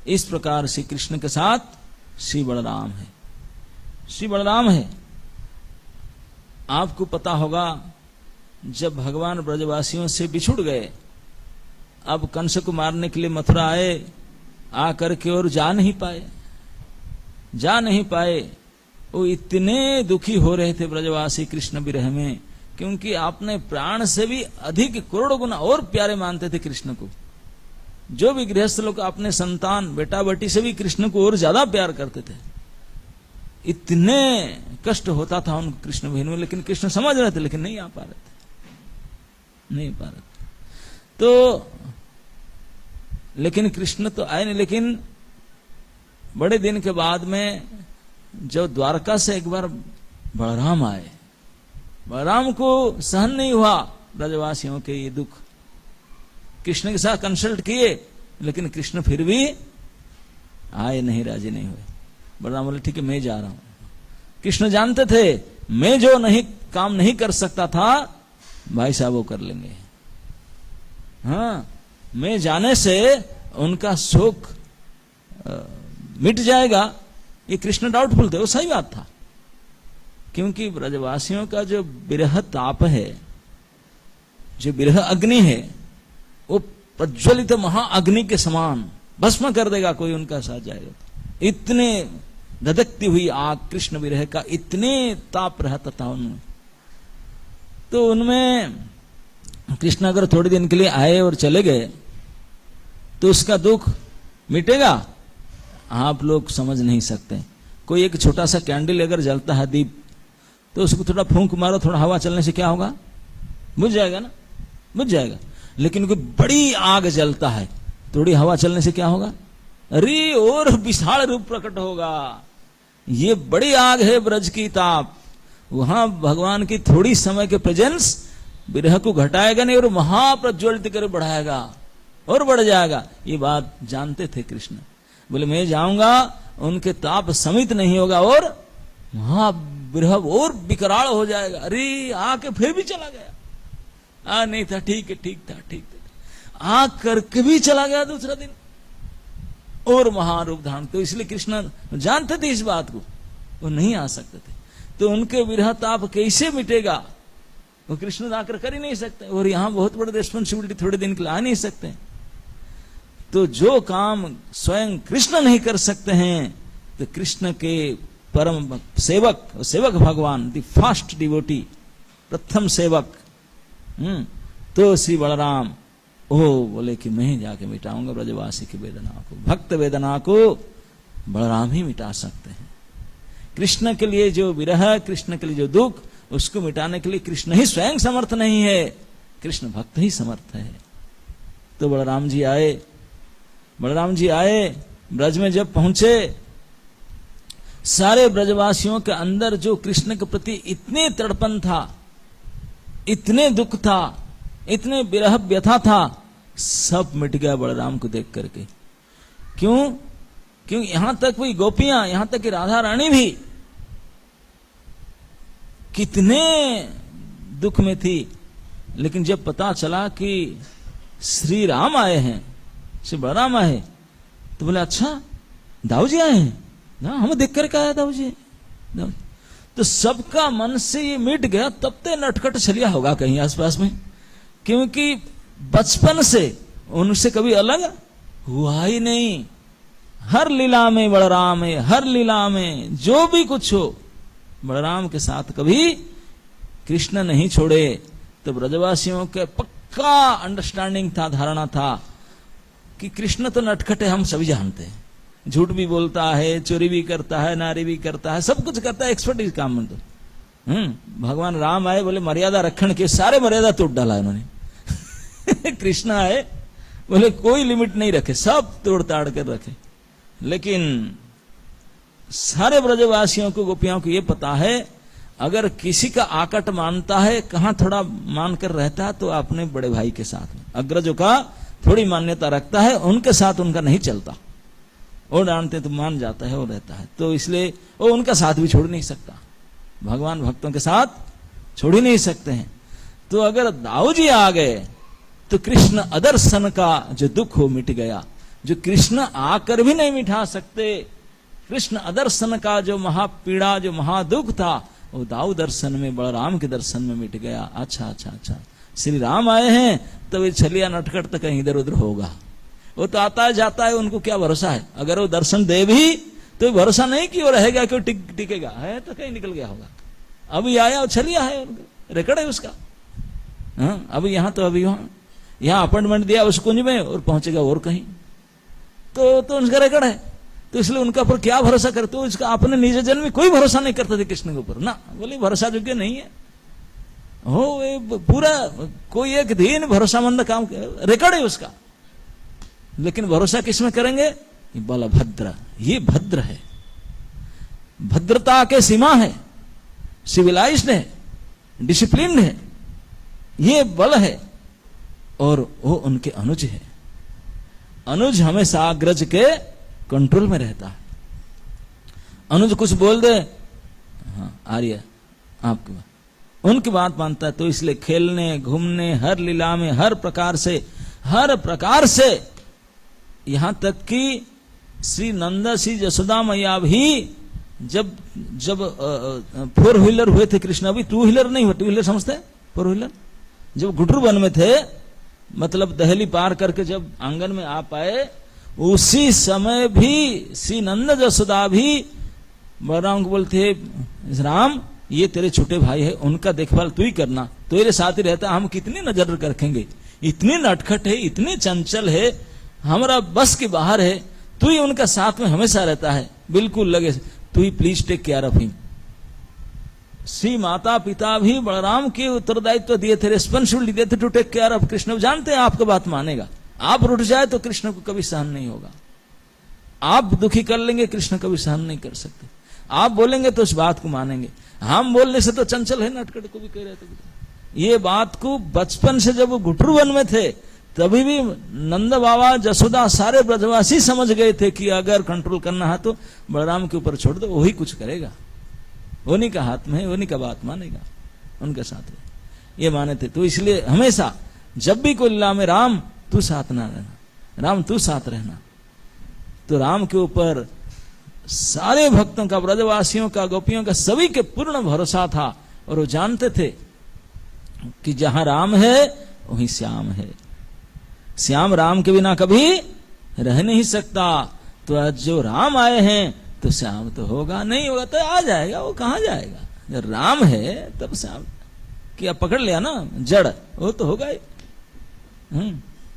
इस प्रकार श्री कृष्ण के साथ श्री बलराम है, श्री बलराम है। आपको पता होगा जब भगवान ब्रजवासियों से बिछुड़ गए, अब कंस को मारने के लिए मथुरा आए, आकर के और जा नहीं पाए, जा नहीं पाए। वो इतने दुखी हो रहे थे ब्रजवासी कृष्ण विरह में, क्योंकि आपने प्राण से भी अधिक करोड़ गुना और प्यारे मानते थे कृष्ण को। जो भी गृहस्थ लोग अपने संतान बेटा बेटी से भी कृष्ण को और ज्यादा प्यार करते थे। इतने कष्ट होता था उनको कृष्ण बहन में, लेकिन कृष्ण समझ रहे थे, लेकिन नहीं आ पा रहे थे, नहीं पा रहे थे। तो लेकिन कृष्ण तो आए नहीं। लेकिन बड़े दिन के बाद में जब द्वारका से एक बार बलराम आए, बलराम को सहन नहीं हुआ ब्रजवासियों के ये दुख। कृष्ण के साथ कंसल्ट किए, लेकिन कृष्ण फिर भी आए नहीं, राजी नहीं हुए। बलराम बोले ठीक है मैं जा रहा हूं। कृष्ण जानते थे मैं जो नहीं काम नहीं कर सकता था भाई साहब वो कर लेंगे। हाँ, मैं जाने से उनका शोक मिट जाएगा, ये कृष्ण डाउटफुल थे। वो सही बात था, क्योंकि ब्रजवासियों का जो विरह ताप है, जो विरह अग्नि है, वो प्रज्वलित महाअग्नि के समान भस्म कर देगा कोई उनका साथ जाएगा। इतने धधकती हुई आग कृष्ण विरह का, इतने ताप रहता था उनमें। तो उनमें कृष्ण अगर थोड़े दिन के लिए आए और चले गए तो उसका दुख मिटेगा, आप लोग समझ नहीं सकते। कोई एक छोटा सा कैंडल अगर जलता है, दीप, तो उसको थोड़ा फूंक मारो, थोड़ा हवा चलने से क्या होगा, बुझ जाएगा ना, बुझ जाएगा। लेकिन कोई बड़ी आग जलता है, थोड़ी हवा चलने से क्या होगा, अरे और विशाल रूप प्रकट होगा। ये बड़ी आग है ब्रज की ताप, वहां भगवान की थोड़ी समय के प्रेजेंस विरह को घटाएगा नहीं और महाप्रज्वलित कर बढ़ाएगा और बढ़ जाएगा। ये बात जानते थे कृष्ण। बोले मैं जाऊंगा, उनके ताप समित नहीं होगा और महाविरह और विकराल हो जाएगा। अरे आके फिर भी चला गया, नहीं था, ठीक है, ठीक था, ठीक था, आ करके भी चला गया दूसरा दिन और महारूप धारण। तो इसलिए कृष्ण जानते थे इस बात को, वो नहीं आ सकते थे। तो उनके विरह ताप कैसे मिटेगा, वो कृष्ण आकर कर ही नहीं सकते, और यहां बहुत बड़ी रिस्पॉन्सिबिलिटी, थोड़े दिन के लिए आ नहीं सकते। तो जो काम स्वयं कृष्ण नहीं कर सकते हैं, तो कृष्ण के परम सेवक, सेवक भगवान, द फर्स्ट डिवोटी, प्रथम सेवक। तो श्री बलराम बोले कि मैं ही जाके मिटाऊंगा ब्रजवासी की वेदना को, भक्त वेदना को बलराम ही मिटा सकते हैं। कृष्ण के लिए जो विरह, कृष्ण के लिए जो दुख, उसको मिटाने के लिए कृष्ण ही स्वयं समर्थ नहीं है, कृष्ण भक्त ही समर्थ है। तो बलराम जी आए, ब्रज में जब पहुंचे, सारे ब्रजवासियों के अंदर जो कृष्ण के प्रति इतने तड़पन था, इतने दुख था, इतने विरह व्यथा था, सब मिट गया बलराम को देख करके। क्यों? क्योंकि यहां तक वही गोपियां, यहां तक कि राधा रानी भी कितने दुख में थी, लेकिन जब पता चला कि श्री राम आए हैं, श्री बलराम आए, तो बोले अच्छा दाऊ जी आए हैं ना, हमें देख करके आया दाऊ जी। तो सबका मन से ये मिट गया। तब तो नटखट चलिया होगा कहीं आसपास में, क्योंकि बचपन से उनसे कभी अलग हुआ ही नहीं। हर लीला में बलराम है, हर लीला में जो भी कुछ हो, बलराम के साथ कभी कृष्ण नहीं छोड़े। तो ब्रजवासियों के पक्का अंडरस्टैंडिंग था, धारणा था कि कृष्ण तो नटखट है, हम सभी जानते हैं, झूठ भी बोलता है, चोरी भी करता है, नारी भी करता है, सब कुछ करता है, एक्सपर्ट इस काम में। तो भगवान राम आए, बोले मर्यादा रखने के, सारे मर्यादा तोड़ डाला उन्होंने। कृष्ण आए, बोले कोई लिमिट नहीं रखे, सब तोड़ ताड़ कर रखे। लेकिन सारे ब्रजवासियों को, गोपियों को ये पता है, अगर किसी का आकट मानता है, कहां थोड़ा मानकर रहता है, तो अपने बड़े भाई के साथ में, अग्रजों का थोड़ी मान्यता रखता है, उनके साथ उनका नहीं चलता। वो डांटते तो मान जाता है, वो रहता है। तो इसलिए वो उनका साथ भी छोड़ नहीं सकता, भगवान भक्तों के साथ छोड़ ही नहीं सकते हैं। तो अगर दाऊ जी आ गए तो कृष्ण अदर्शन का जो दुख हो मिट गया, जो कृष्ण आकर भी नहीं मिटा सकते। कृष्ण अदर्शन का जो महापीड़ा, जो महादुख था, वो दाऊ दर्शन में, बलराम के दर्शन में मिट गया। अच्छा अच्छा अच्छा, श्री राम आए हैं तो ये छलिया नटखट तो कहीं इधर उधर होगा। वो तो आता है जाता है, उनको क्या भरोसा है? अगर वो दर्शन दे भी तो भरोसा नहीं कि वो रहेगा, कि वो टिकेगा, है तो कहीं निकल गया होगा। अभी आया और छलिया है, रिकॉर्ड है उसका। अभी यहां तो अभी यहाँ अपॉइंटमेंट दिया उस कुंज में और पहुंचेगा और कहीं, तो उनका रिकॉर्ड है। तो इसलिए उनका पर क्या भरोसा करते हो? इसका अपने निज जन्म में कोई भरोसा नहीं करते थे कृष्ण के ऊपर ना, बोले भरोसा योग्य नहीं है हो, पूरा कोई एक दिन भरोसामंद काम, रिकॉर्ड है उसका। लेकिन भरोसा किसमें करेंगे? बलभद्र, ये भद्र है, भद्रता के सीमा है, सिविलाइज्ड है, डिसिप्लिन है, ये बल है। और वो उनके अनुज है। अनुज हमेशा अग्रज के कंट्रोल में रहता है। अनुज कुछ बोल दे, हाँ आर्य आपकी बात, उनकी बात मानता है। तो इसलिए खेलने घूमने, हर लीला में, हर प्रकार से यहां तक कि श्री नंदा श्री जसोदा मैया भी जब 4 व्हीलर हुए थे कृष्ण, अभी 2 व्हीलर नहीं हुए, 2 व्हीलर समझते हैं, 4 व्हीलर, जब घुटरू वन में थे, मतलब दहली पार करके जब आंगन में आ पाए, उसी समय भी श्री नंद जसोदा भी बलराम को बोलते, राम ये तेरे छोटे भाई है, उनका देखभाल तू ही करना, तेरे साथ ही रहता, हम कितनी नजर रखेंगे, इतने नटखट है, इतने चंचल है, हमारा बस के बाहर है, तू ही उनका साथ में हमेशा रहता है, बिल्कुल लगे, तू ही please take care of him. Shri माता पिता भी बलराम के उत्तरदायित्व दिए थे, रेस्पॉन्सिबिलिटी दिए थे to take care of Krishna. जानते हैं आपका बात मानेगा, आप रुठ जाए तो कृष्ण को कभी सहन नहीं होगा, आप दुखी कर लेंगे कृष्ण कभी सहन नहीं कर सकते, आप बोलेंगे तो उस बात को मानेंगे, हम बोलने से तो चंचल है, नटखट को भी कह रहे थे। ये बात को बचपन से जब वो घुटरू वन में थे तभी भी नंद बाबा जसोदा सारे ब्रजवासी समझ गए थे कि अगर कंट्रोल करना है तो बलराम के ऊपर छोड़ दो, वही कुछ करेगा, उन्हीं का हाथ में है, उन्हीं का बात मानेगा, उनके साथ है, ये माने थे। तो इसलिए हमेशा जब भी कोई लीला में राम तू साथ ना रहना, राम तू साथ रहना। तो राम के ऊपर सारे भक्तों का, ब्रजवासियों का, गोपियों का, सभी के पूर्ण भरोसा था। और वो जानते थे कि जहां राम है वहीं श्याम है, श्याम राम के बिना कभी रह नहीं सकता। तो आज जो राम आए हैं तो श्याम तो होगा, नहीं होगा तो आ जाएगा, वो कहाँ जाएगा। जब राम है तब श्याम क्या पकड़ लिया ना जड़, वो तो होगा ही।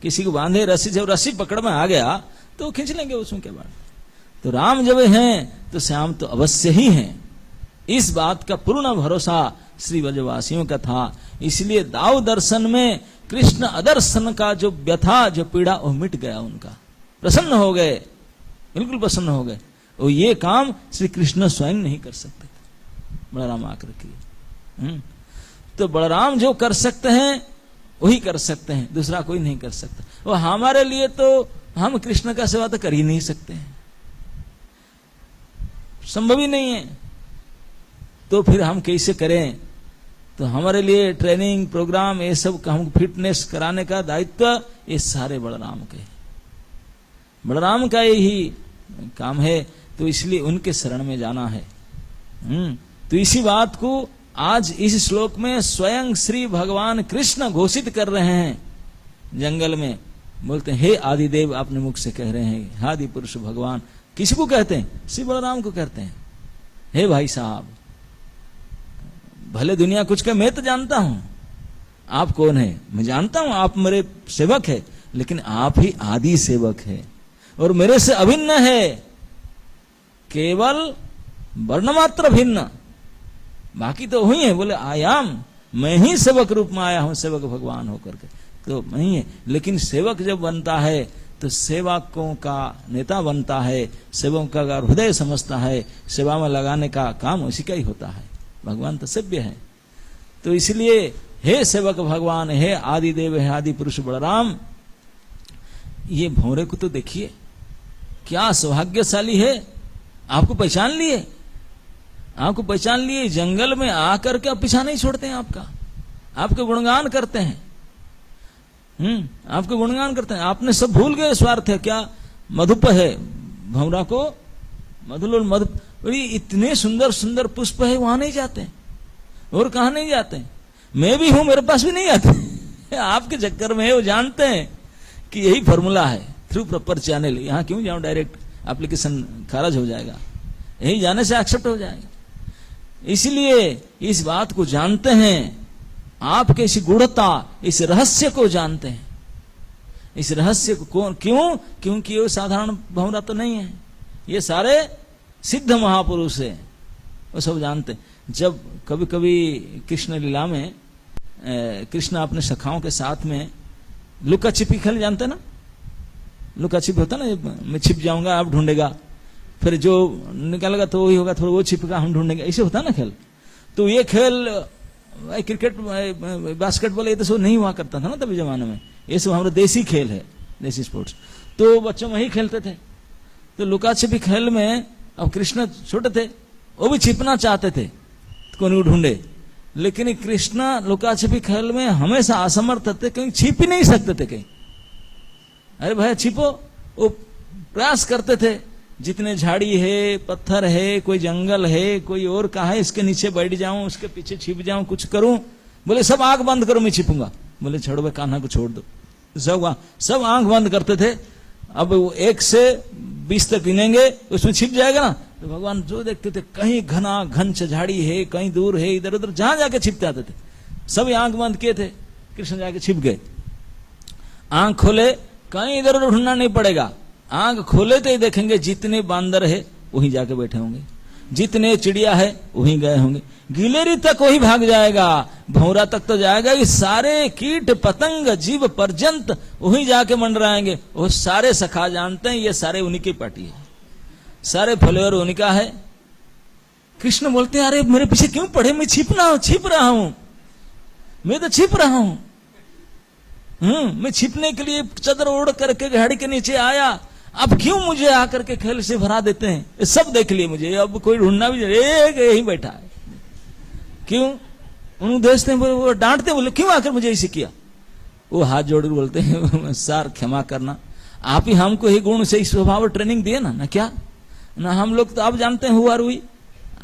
किसी को बांधे रस्सी, जब रस्सी पकड़ में आ गया तो खींच लेंगे उसमें क्या बात। तो राम जब हैं तो श्याम तो अवश्य ही हैं, इस बात का पूर्ण भरोसा श्री ब्रजवासियों का था। इसलिए दाव दर्शन में कृष्ण अदर्शन का जो व्यथा, जो पीड़ा, वो मिट गया उनका, प्रसन्न हो गए, बिल्कुल प्रसन्न हो गए। और ये काम श्री कृष्ण स्वयं नहीं कर सकते थे, बलराम आकर किए। तो बलराम जो कर सकते हैं वही कर सकते हैं, दूसरा कोई नहीं कर सकता। और हमारे लिए तो हम कृष्ण का सेवा तो कर ही नहीं सकते हैं, संभव ही नहीं है। तो फिर हम कैसे करें। तो हमारे लिए ट्रेनिंग प्रोग्राम ये सब का, हम फिटनेस कराने का दायित्व ये सारे बलराम के, बलराम का यही काम है। तो इसलिए उनके शरण में जाना है। तो इसी बात को आज इस श्लोक में स्वयं श्री भगवान कृष्ण घोषित कर रहे हैं। जंगल में बोलते हैं, हे आदिदेव, अपने मुख से कह रहे हैं, आदि पुरुष भगवान। किसको कहते हैं? श्री बलराम को कहते हैं। हे भाई साहब, भले दुनिया कुछ का, मैं तो जानता हूं आप कौन है, मैं जानता हूं आप मेरे सेवक है, लेकिन आप ही आदि सेवक है और मेरे से अभिन्न है, केवल वर्णमात्र भिन्न, बाकी तो वही है। बोले आयाम, मैं ही सेवक रूप में आया हूं, सेवक भगवान होकर के, तो नहीं है। लेकिन सेवक जब बनता है तो सेवकों का नेता बनता है, सेवकों का हृदय समझता है, सेवा में लगाने का काम उसी का ही होता है। भगवान तो सेव्य है। तो इसलिए हे सेवक भगवान, हे आदिदेव, हे आदि पुरुष बलराम, ये भौरे को तो देखिए, क्या सौभाग्यशाली है, आपको पहचान लिए, आपको पहचान लिए। जंगल में आकर के पीछा नहीं छोड़ते हैं आपका, आपके गुणगान करते हैं। आपके गुणगान करते हैं। आपने सब भूल गए स्वार्थ है क्या, मधुप है, भौरा को मधुल मधु, बड़ी इतने सुंदर सुंदर पुष्प है, वहां नहीं जाते और कहा नहीं जाते। मैं भी हूं, मेरे पास भी नहीं आते। आपके चक्कर में है, वो जानते हैं कि यही फॉर्मूला है, थ्रू प्रॉपर चैनल। यहां क्यों जाऊं, डायरेक्ट एप्लीकेशन खारिज हो जाएगा, यही जाने से एक्सेप्ट हो जाएगा। इसलिए इस बात को जानते हैं, आपके इस गूढ़ता, इस रहस्य को जानते हैं। इस रहस्य को क्यों? क्योंकि वो साधारण भौरा तो नहीं है, ये सारे सिद्ध महापुरुष है, वो सब जानते हैं। जब कभी कभी कृष्ण लीला में कृष्ण अपने सखाओं के साथ में लुका छिपी खेल, जानते ना, लुका छिपी होता ना, मैं छिप जाऊंगा आप ढूंढेगा, फिर जो निकालेगा तो वही होगा, थोड़ा वो छिपेगा हम ढूंढेंगे, ऐसे होता ना खेल। तो ये खेल क्रिकेट, बास्केटबॉल, ये तो सब नहीं हुआ करता था ना तभी जमाने में, ये सब हमारा देसी खेल है, देसी स्पोर्ट्स। तो बच्चों में ही खेलते थे। तो लुका छिपी खेल में अब कृष्ण छोटे थे, वो भी छिपना चाहते थे, तो कौन ढूंढे, लेकिन कृष्ण लुका छिपी खेल में हमेशा असमर्थ थे, कहीं छिप ही नहीं सकते थे कहीं। अरे भाई छिपो, वो प्रयास करते थे, जितने झाड़ी है, पत्थर है, कोई जंगल है, कोई और कहा है, इसके नीचे बैठ जाऊं, उसके पीछे छिप जाऊं, कुछ करूं। बोले सब आंख बंद करो, मैं छिपूंगा। बोले छोड़ो भाई, कान्हा को छोड़ दो। सब आंख बंद करते थे। अब 1 से 20 तक गिनेंगे, उसमें छिप जाएगा ना। तो भगवान जो देखते थे, कहीं घना घंच झाड़ी है, कहीं दूर है, इधर उधर जहां जाके छिप जाते थे। सब आंख बंद किए थे, कृष्ण जाके छिप गए। आंख खोले, कहीं इधर उधर ढूंढना नहीं पड़ेगा, आंख खोले तो ही देखेंगे जितने बांदर है वहीं जाके बैठे होंगे, जितने चिड़िया है वहीं गए होंगे, गिलेरी तक वही भाग जाएगा, भौरा तक तो जाएगा, ये सारे कीट पतंग जीव पर्यंत वहीं जाके मंडराएंगे। वो सारे सखा जानते हैं ये सारे उन्हीं की पार्टी है, सारे फॉलोअर उन्हीं का है। कृष्ण बोलते हैं अरे मेरे पीछे क्यों पड़े, मैं छिप रहा हूं, मैं तो छिप रहा हूं। मैं छिपने के लिए चादर ओढ़ करके गाड़ी के नीचे आया, अब क्यों मुझे आकर के खेल से भरा देते हैं। ये सब देख लिए मुझे, अब कोई ढूंढना भी यही बैठा है, क्यों उन्हें देखते हैं, वो डांटते, बोले क्यों आकर मुझे ऐसे किया। वो हाथ जोड़ बोलते हैं सर क्षमा करना, आप ही हमको ही गुण से स्वभाव ट्रेनिंग दिए ना क्या ना, हम लोग तो आप जानते हैं हुआ रुई,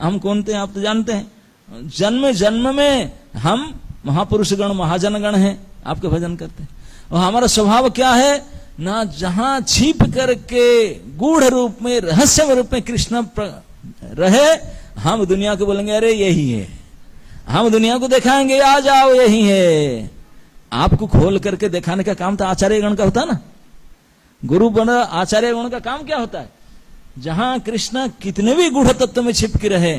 हम कौन थे आप तो जानते हैं। जन्म जन्म में हम महापुरुष गण महाजन गण हैं, आपके भजन करते हैं। और हमारा स्वभाव क्या है ना जहां छिप करके गूढ़ रूप में रहस्यमय रूप में कृष्ण रहे, हम दुनिया को बोलेंगे अरे यही है, हम दुनिया को दिखाएंगे आ जाओ यही है। आपको खोल करके दिखाने का काम तो आचार्य गण का होता है ना। गुरु बन आचार्य गण का काम क्या होता है? जहां कृष्ण कितने भी गूढ़ तत्व में छिप के रहे,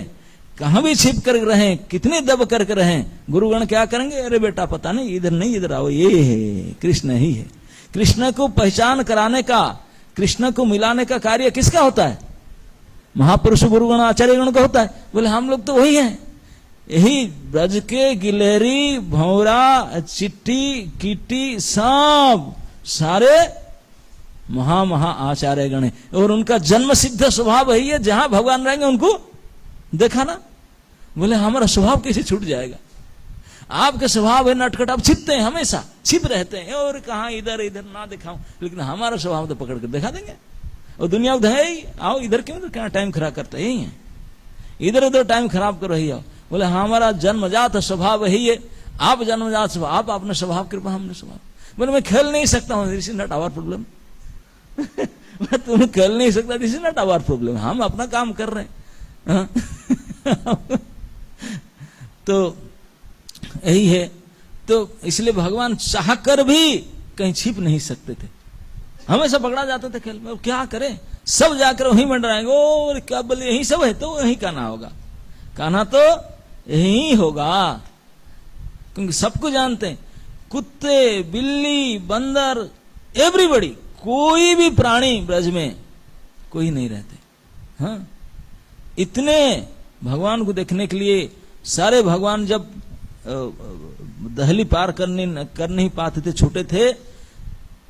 कहां भी छिप कर रहे, कितने दब करके रहे, गुरुगण क्या करेंगे? अरे बेटा पता नहीं, इधर नहीं इधर आओ, ये है कृष्ण ही है। कृष्ण को पहचान कराने का, कृष्ण को मिलाने का कार्य किसका होता है? महापुरुष गुरुगण आचार्य गण का होता है। बोले हम लोग तो वही हैं, यही ब्रज के गिलहरी भौरा चिट्टी कीटी सब सारे महा आचार्य गण है। और उनका जन्म सिद्ध स्वभाव यही है, जहां भगवान रहेंगे उनको देखा ना। बोले हमारा स्वभाव कैसे छूट जाएगा? आपके स्वभाव है नटखट, आप छिपते हैं, हमेशा छिप रहते हैं और कहा इधर इधर ना दिखाऊं, लेकिन हमारा स्वभाव तो पकड़ कर दिखा देंगे। और दुनिया उधर है ही, आओ इधर क्यों क्या टाइम खराब करता है, यही है, इधर उधर टाइम खराब कर रही हो। बोले हमारा जन्मजात स्वभाव यही है, आप जन्मजात स्वभाव, आप अपने स्वभाव कृपा हमने स्वभाव। बोले मैं खेल नहीं सकता हूँ, this is not our problem. तुम खेल नहीं सकता, this is not our problem, हम अपना काम कर रहे हैं। तो यही है। तो इसलिए भगवान चाहकर भी कहीं छिप नहीं सकते थे, हमेशा पकड़ा जाते थे खेल में। अब क्या करें, सब जाकर वहीं मंडराएंगे, और क्या बोले यही सब है तो यही कान्हा होगा, कान्हा तो यही होगा, क्योंकि सबको जानते हैं। कुत्ते बिल्ली बंदर एवरीबडी, कोई भी प्राणी ब्रज में कोई नहीं रहते। हाँ, इतने भगवान को देखने के लिए सारे भगवान जब दहली पार कर नहीं पाते थे, छोटे थे,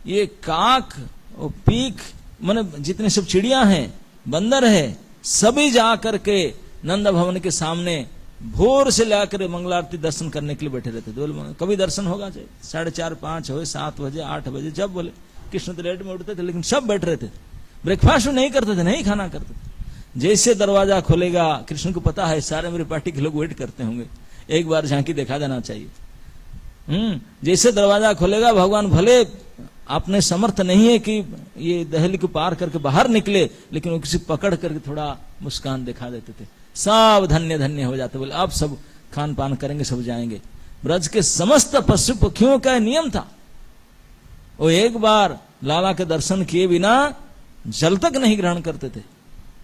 ये काक और पीक माने जितने सब चिड़िया हैं, बंदर है, सभी जा करके नंद भवन के सामने भोर से लेकर मंगलारती दर्शन करने के लिए बैठे रहते थे। कभी दर्शन होगा चाहे 4:30 5 हो, 7 बजे 8 बजे, जब बोले। कृष्ण तो लेट में उठते थे, लेकिन सब बैठ रहे थे। ब्रेकफास्ट नहीं करते थे, नहीं खाना करते थे। जैसे दरवाजा खोलेगा, कृष्ण को पता है सारे मेरे पार्टी के लोग वेट करते होंगे, एक बार झांकी दिखा देना चाहिए। जैसे दरवाजा खोलेगा, भगवान भले आपने समर्थ नहीं है कि ये दहली को पार करके बाहर निकले, लेकिन वो किसी पकड़ करके थोड़ा मुस्कान दिखा देते थे, सब धन्य धन्य हो जाते। बोले अब सब खान पान करेंगे, सब जाएंगे। ब्रज के समस्त पशु पक्षियों का नियम था, वो एक बार लाला के दर्शन किए बिना जल तक नहीं ग्रहण करते थे,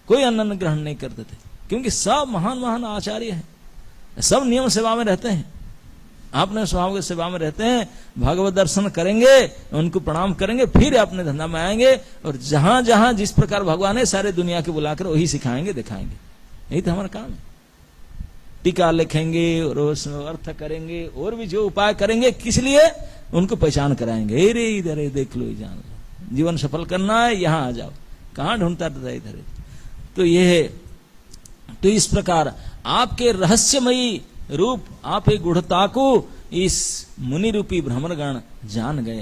कोई अन्न ग्रहण नहीं करते थे, क्योंकि सब महान महान आचार्य हैं, सब नियम सेवा में रहते हैं, अपने स्वभाव की सेवा में रहते हैं। भगवत दर्शन करेंगे, उनको प्रणाम करेंगे, फिर अपने धंधा में आएंगे, और जहां जहां जिस प्रकार भगवान है सारे दुनिया के बुलाकर वही सिखाएंगे दिखाएंगे। यही तो हमारा काम है। टीका लिखेंगे और अर्थ करेंगे, और भी जो उपाय करेंगे, किस लिए? उनको पहचान कराएंगे, अरे इधर देख लो, जान लो, जीवन सफल करना है, यहां आ जाओ, कहां ढूंढता रहता है इधर। तो ये है। तो इस प्रकार आपके रहस्यमयी रूप, आप एक गूढ़ता को इस मुनि रूपी भ्रमरगण जान गए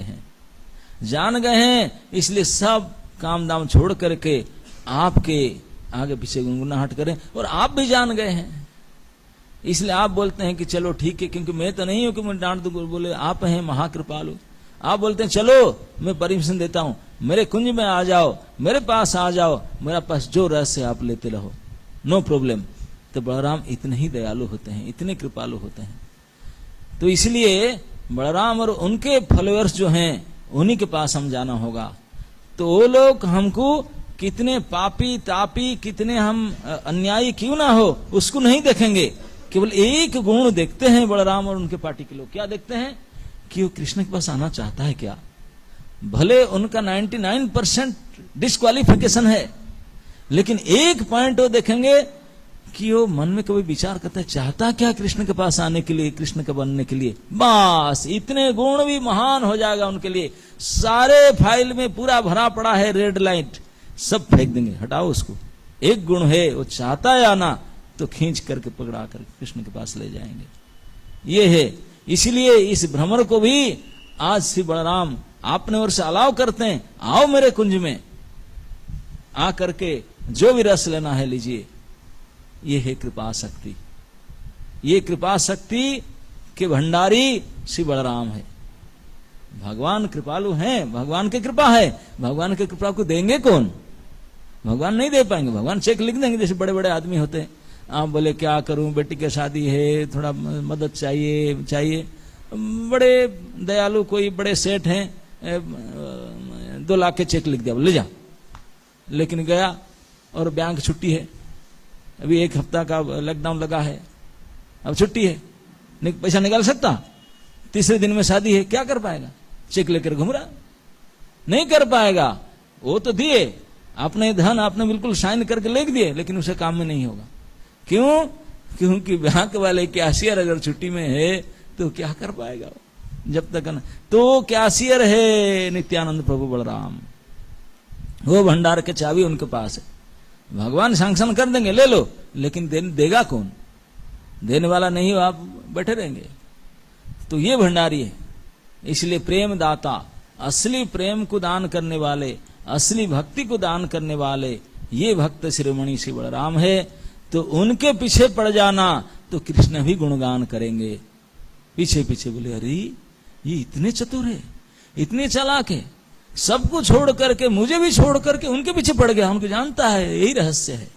हैं, इसलिए सब काम दाम छोड़ करके आपके आगे पीछे गुनगुनाहट करें, और आप भी जान गए हैं, इसलिए आप बोलते हैं कि चलो ठीक है, क्योंकि मैं तो नहीं हूं कि मैं डांट दूं। बोले आप हैं महाकृपालु, आप बोलते हैं चलो मैं परमिशन देता हूं, मेरे कुंज में आ जाओ, मेरे पास आ जाओ, मेरा पास जो रहस्य आप लेते रहो, नो प्रॉब्लम। तो बलराम इतने ही दयालु होते हैं, इतने कृपालु होते हैं। तो इसलिए बलराम और उनके फॉलोअर्स जो हैं, उन्हीं के पास हम जाना होगा। तो वो लोग हमको कितने पापी तापी, कितने हम अन्यायी क्यों ना हो, उसको नहीं देखेंगे, केवल एक गुण देखते हैं बलराम और उनके पार्टी के लोग। क्या देखते हैं? कि वो कृष्ण के पास आना चाहता है क्या। भले उनका 99% डिस्क्वालिफिकेशन है, लेकिन एक पॉइंट वो देखेंगे कि वो मन में कभी विचार करता है, चाहता क्या कृष्ण के पास आने के लिए, कृष्ण के बनने के लिए। बस इतने गुण भी महान हो जाएगा उनके लिए। सारे फाइल में पूरा भरा पड़ा है रेड लाइट, सब फेंक देंगे, हटाओ उसको। एक गुण है, वो चाहता है आना, तो खींच करके पकड़ा कर कृष्ण के पास ले जाएंगे। ये है। इसलिए इस भ्रमर को भी आज श्री बलराम आपने ओर से अलाव करते हैं, आओ मेरे कुंज में आ करके जो भी रस लेना है लीजिए। ये है कृपा शक्ति, ये कृपा शक्ति के भंडारी श्री बलराम है। भगवान कृपालु हैं, भगवान की कृपा है, भगवान की कृपा को देंगे कौन? भगवान नहीं दे पाएंगे। भगवान चेक लिख देंगे, जैसे बड़े बड़े आदमी होते हैं। आप बोले क्या करूं, बेटी की शादी है, थोड़ा मदद चाहिए। बड़े दयालु कोई बड़े सेठ हैं, 2 लाख के चेक लिख दिया, ले जा। लेकिन गया और बैंक छुट्टी है, अभी 1 हफ्ता का लॉकडाउन लगा है, अब छुट्टी है, पैसा निकाल सकता? तीसरे दिन में शादी है, क्या कर पाएगा? चेक लेकर घूम रहा, नहीं कर पाएगा। वो तो दिए आपने धन, आपने बिल्कुल साइन करके लिख दिए, लेकिन उसे काम में नहीं होगा। क्यों? क्योंकि बैंक वाले कैशियर अगर छुट्टी में है तो क्या कर पाएगा जब तक न। तो कैशियर है नित्यानंद प्रभु बलराम, वो भंडार के चाबी उनके पास है। भगवान सैंक्शन कर देंगे, ले लो, लेकिन देगा कौन? देने वाला नहीं हो, आप बैठे रहेंगे। तो ये भंडारी है। इसलिए प्रेम दाता, असली प्रेम को दान करने वाले, असली भक्ति को दान करने वाले ये भक्त शिरोमणि श्री बलराम है। तो उनके पीछे पड़ जाना तो कृष्ण भी गुणगान करेंगे। पीछे पीछे बोले, अरे ये इतने चतुर है, इतने चालाक है, सबको छोड़ करके, मुझे भी छोड़ करके उनके पीछे पड़ गया। उनको जानता है, यही रहस्य है,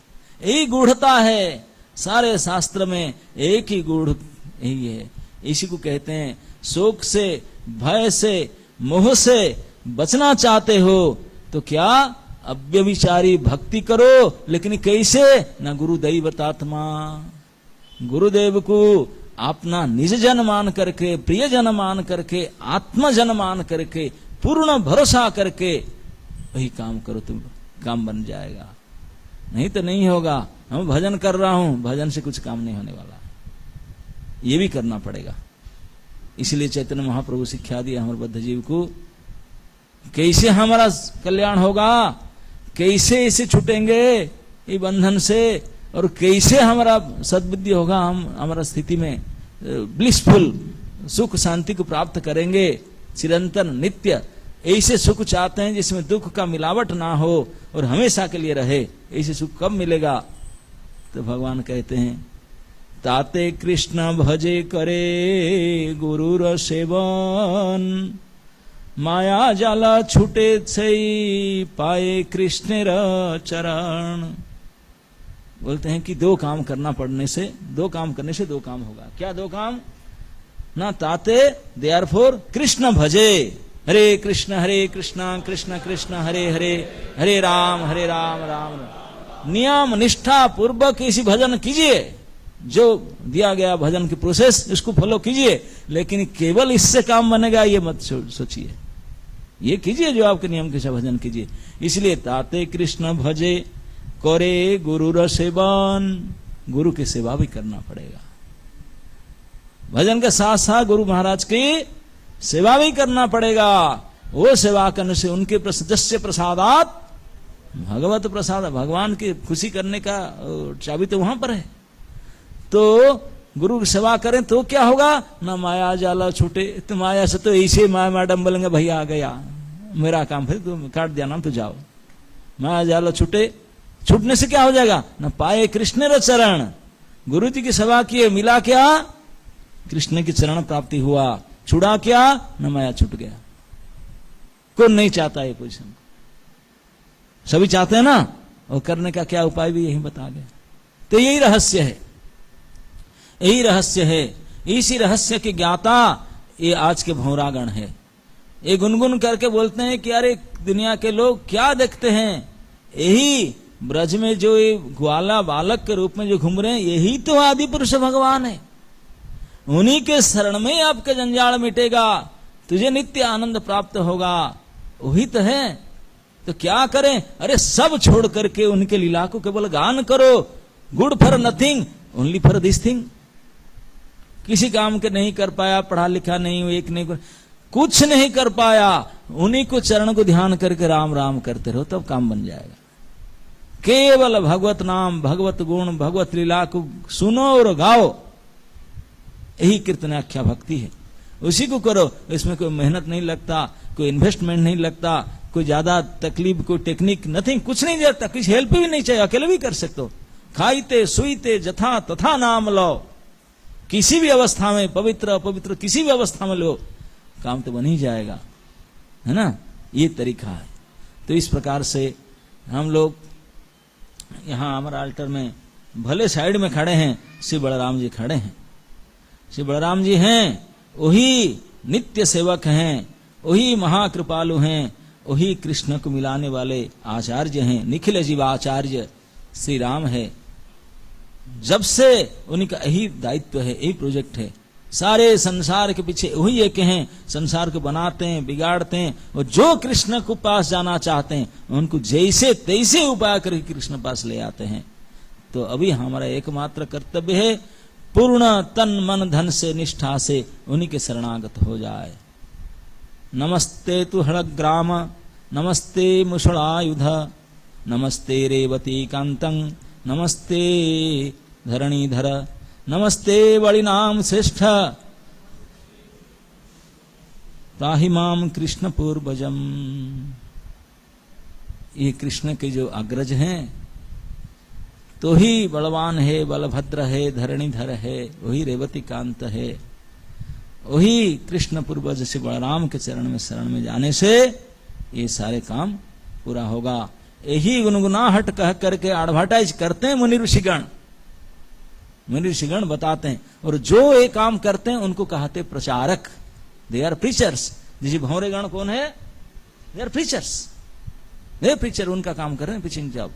यही गूढ़ता है। सारे शास्त्र में एक ही गूढ़ यही है। इसी को कहते हैं, शोक से, भय से, मोह से बचना चाहते हो तो क्या अव्यभिचारी भक्ति करो। लेकिन कैसे? ना गुरुदैवतात्मा, गुरुदेव को अपना निज जन मान करके, प्रिय जन मान करके, आत्मजन मान करके, पूर्ण भरोसा करके वही काम करो, तुम काम बन जाएगा। नहीं तो नहीं होगा। हम भजन कर रहा हूं, भजन से कुछ काम नहीं होने वाला, ये भी करना पड़ेगा। इसलिए चैतन्य महाप्रभु शिक्षा दिया हमारे बद्ध जीव को, कैसे हमारा कल्याण होगा, कैसे इसे छूटेंगे ये बंधन से, और कैसे हमारा सद्बुद्धि होगा, हम हमारा स्थिति में ब्लिसफुल सुख शांति को प्राप्त करेंगे, चिरंतन नित्य। ऐसे सुख चाहते हैं जिसमें दुख का मिलावट ना हो और हमेशा के लिए रहे। ऐसे सुख कब मिलेगा? तो भगवान कहते हैं, ताते कृष्ण भजे करे गुरुर सेवन, माया जाला छूटे छई पाए कृष्णेर चरण। बोलते हैं कि 2 काम करना पड़ने से, 2 काम करने से 2 काम होगा। क्या 2 काम? ना ताते देयरफॉर कृष्ण भजे, हरे कृष्ण कृष्ण कृष्ण हरे हरे, हरे राम राम राम। नियम निष्ठा पूर्वक इसी भजन कीजिए, जो दिया गया भजन की प्रोसेस उसको फॉलो कीजिए। लेकिन केवल इससे काम बनेगा ये मत सोचिए, ये कीजिए जो आपके नियम के साथ भजन कीजिए। इसलिए ताते कृष्ण भजे करे गुरुर सेवन, गुरु की सेवा भी करना पड़ेगा। भजन के साथ साथ गुरु महाराज की सेवा भी करना पड़ेगा। वो सेवा करने से उनके जस्य प्रसादात भगवत प्रसाद, भगवान की खुशी करने का चाबी तो वहां पर है। तो गुरु की सेवा करें तो क्या होगा? ना माया जाला छूटे। तो माया से तो ऐसे माया मैडम बोलेंगे, भैया आ गया मेरा काम, फिर तुम काट दिया नाम, तो जाओ। माया जाला छूटे, छूटने से क्या हो जाएगा? न पाए कृष्ण चरण, गुरु जी की सेवा किए, मिला क्या? कृष्ण की चरण प्राप्ति हुआ। छुड़ा क्या? न माया छूट गया। कौन नहीं चाहता ये पोजीशन? सभी चाहते हैं ना, और करने का क्या उपाय भी यही बता गया। तो यही रहस्य है, यही रहस्य है। इसी रहस्य के ज्ञाता ये आज के भौरागण है। ये गुनगुन करके बोलते हैं कि अरे दुनिया के लोग क्या देखते हैं, यही ब्रज में जो ये ग्वाला बालक के रूप में जो घूम रहे हैं, यही तो आदि पुरुष भगवान है। उन्हीं के शरण में आपका जंजाल मिटेगा, तुझे नित्य आनंद प्राप्त होगा, वही तो है। तो क्या करें? अरे सब छोड़ करके उनके लीला को केवल गान करो। Good for nothing, only for this thing. किसी काम के नहीं कर पाया, पढ़ा लिखा नहीं, एक नहीं, कुछ नहीं कर पाया, उन्हीं को चरण को ध्यान करके राम राम करते रहो, तब काम बन जाएगा। केवल भगवत नाम, भगवत गुण, भगवत लीला को सुनो और गाओ, यही कीर्तनाख्या भक्ति है। उसी को करो। इसमें कोई मेहनत नहीं लगता, कोई इन्वेस्टमेंट नहीं लगता, कोई ज्यादा तकलीफ, कोई टेक्निक, नथिंग, कुछ नहीं लगता, कुछ हेल्प भी नहीं चाहिए, अकेले भी कर सकते हो। खाईते सुईते जथा तथा नाम लो। किसी भी अवस्था में, पवित्र अपवित्र किसी भी अवस्था में लो, काम तो बन ही जाएगा, है ना। ये तरीका है। तो इस प्रकार से हम लोग यहाँ हमारा अल्टर में भले साइड में खड़े हैं, श्री बलराम जी खड़े हैं। श्री बलराम जी हैं, वही नित्य सेवक हैं, वही महाकृपालु हैं, वही कृष्ण को मिलाने वाले आचार्य हैं, निखिल जीवाचार्य श्री राम है। जब से उन्हीं का यही दायित्व है, यही प्रोजेक्ट है। सारे संसार के पीछे वही एक हैं, संसार को बनाते हैं, बिगाड़ते हैं, और जो कृष्ण को पास जाना चाहते हैं उनको जैसे तैसे उपाय करके कृष्ण पास ले आते हैं। तो अभी हमारा एकमात्र कर्तव्य है पूर्ण तन मन धन से निष्ठा से उन्हीं के शरणागत हो जाए। नमस्ते तु हड़ग्राम, नमस्ते मुषलायुध, नमस्ते रेवती कांतं, नमस्ते धरणीधर, नमस्ते बलिनाम श्रेष्ठ, पाहि माम कृष्ण पूर्वजम। ये कृष्ण के जो अग्रज हैं तो ही बलवान है, बलभद्र है, धरणीधर है, वही रेवती कांत है, वही कृष्ण पूर्वज से बलराम के चरण में शरण में जाने से ये सारे काम पूरा होगा। यही गुनगुनाहट कह करके एडवर्टाइज करते हैं मुनि ऋषिगण। मुनि ऋषिगण बताते हैं, और जो ये काम करते हैं उनको कहते प्रचारक। They are preachers. जैसे भंवरे गण कौन है? They are preachers. वे प्रीचर उनका काम कर रहे हैं, प्रीचिंग जॉब।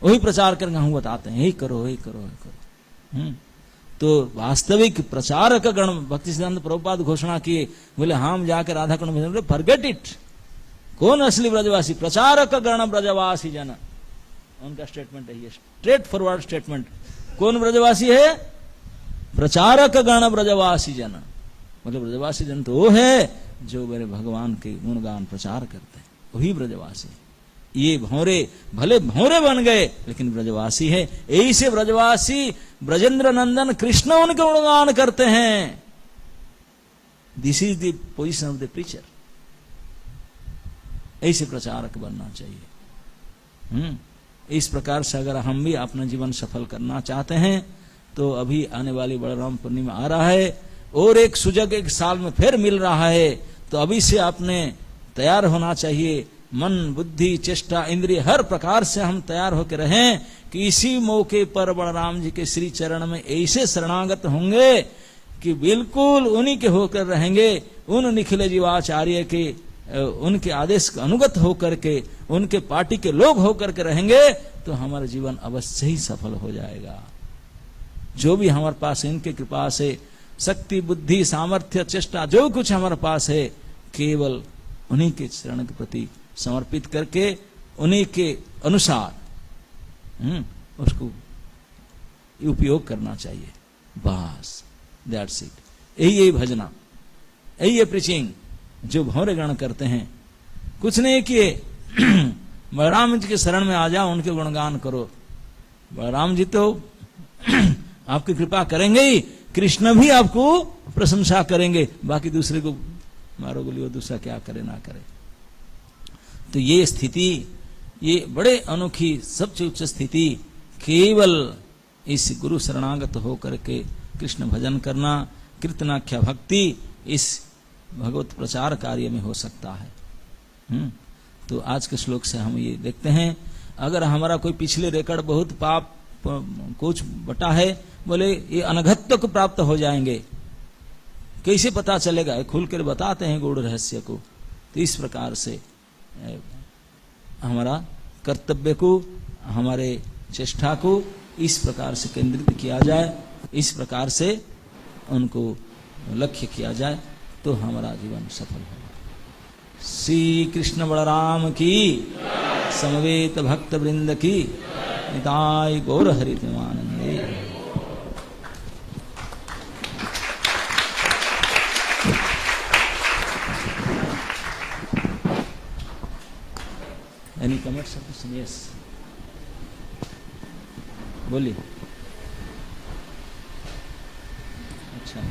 वही प्रचार करके हम बताते हैं, यही करो, यही करो, यही करो। तो वास्तविक प्रचारक गण भक्ति सिद्धांत प्रभुपाद घोषणा किए, बोले हम जाकर राधा कुंड में, फॉरगेट इट। कौन असली ब्रजवासी? प्रचारक गण ब्रजवासी जन। उनका स्टेटमेंट है ये, स्ट्रेट फॉरवर्ड स्टेटमेंट। कौन ब्रजवासी है? प्रचारक गण ब्रजवासी जन। मतलब ब्रजवासी जन तो वो है जो मेरे भगवान के गुणगान प्रचार करते हैं, वही ब्रजवासी। ये भौरे भले भौरे बन गए लेकिन ब्रजवासी है। यही से ब्रजवासी ब्रजेंद्र नंदन कृष्ण उनके गुणगान करते हैं। This is the position of the preacher. ऐसे प्रचारक बनना चाहिए। इस प्रकार से अगर हम भी अपना जीवन सफल करना चाहते हैं तो अभी आने वाली बलराम पूर्णिमा आ रहा है और एक सुजग एक साल में फिर मिल रहा है, तो अभी से आपने तैयार होना चाहिए। मन बुद्धि चेष्टा इंद्रिय हर प्रकार से हम तैयार होकर रहें कि इसी मौके पर बलराम जी के श्री चरण में ऐसे शरणागत होंगे कि बिल्कुल उन्हीं के होकर रहेंगे। उन निखिल जीवाचार्य के उनके आदेश का अनुगत होकर के, उनके पार्टी के लोग होकर के रहेंगे तो हमारा जीवन अवश्य ही सफल हो जाएगा। जो भी हमारे पास इनके कृपा से शक्ति बुद्धि सामर्थ्य चेष्टा जो कुछ हमारे पास है, केवल उन्हीं के चरण के प्रति समर्पित करके उन्हीं के अनुसार उसको उपयोग करना चाहिए। बस दैट्स इट। यही भजना, यही प्रीचिंग जो भौरे गण करते हैं। कुछ नहीं किए, बलराम जी के शरण में आ जाओ, उनके गुणगान करो। बलराम जी तो आपकी कृपा करेंगे ही, कृष्ण भी आपको प्रशंसा करेंगे। बाकी दूसरे को मारो गोली, वो दूसरा क्या करे ना करे। तो ये स्थिति, ये बड़े अनोखी सबसे उच्च स्थिति केवल इस गुरु शरणागत होकर के कृष्ण भजन करना, कीर्तनाख्या भक्ति, इस भगवत प्रचार कार्य में हो सकता है। तो आज के श्लोक से हम ये देखते हैं, अगर हमारा कोई पिछले रिकॉर्ड बहुत पाप कुछ बटा है, बोले ये अनघत्व को प्राप्त हो जाएंगे। कैसे पता चलेगा? खुल कर बताते हैं गूढ़ रहस्य को। तो इस प्रकार से हमारा कर्तव्य को, हमारे चेष्टा को इस प्रकार से केंद्रित किया जाए, इस प्रकार से उनको लक्ष्य किया जाए तो हमारा जीवन सफल होगा। श्री कृष्ण बलराम की, समवेत भक्त वृंद की, निताय गौर हरितमानंदे। Any comments or questions? Yes. बोलिए। अच्छा,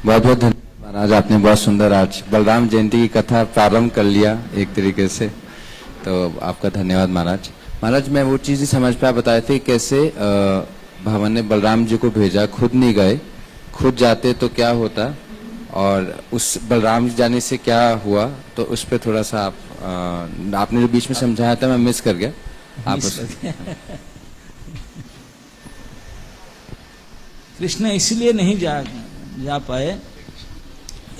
बहुत बहुत धन्यवाद महाराज, आपने बहुत सुंदर आज बलराम जयंती की कथा प्रारंभ कर लिया एक तरीके से, तो आपका धन्यवाद महाराज। महाराज मैं वो चीज़ ही समझ पाया, बताए थे कैसे भगवान ने बलराम जी को भेजा, खुद नहीं गए। खुद जाते तो क्या होता और उस बलराम जी जाने से क्या हुआ, तो उस पर थोड़ा सा आप आपने जो बीच में समझाया था मैं मिस कर गया, आप मिस उस कर दिया। कृष्ण इसलिए नहीं जा पाए,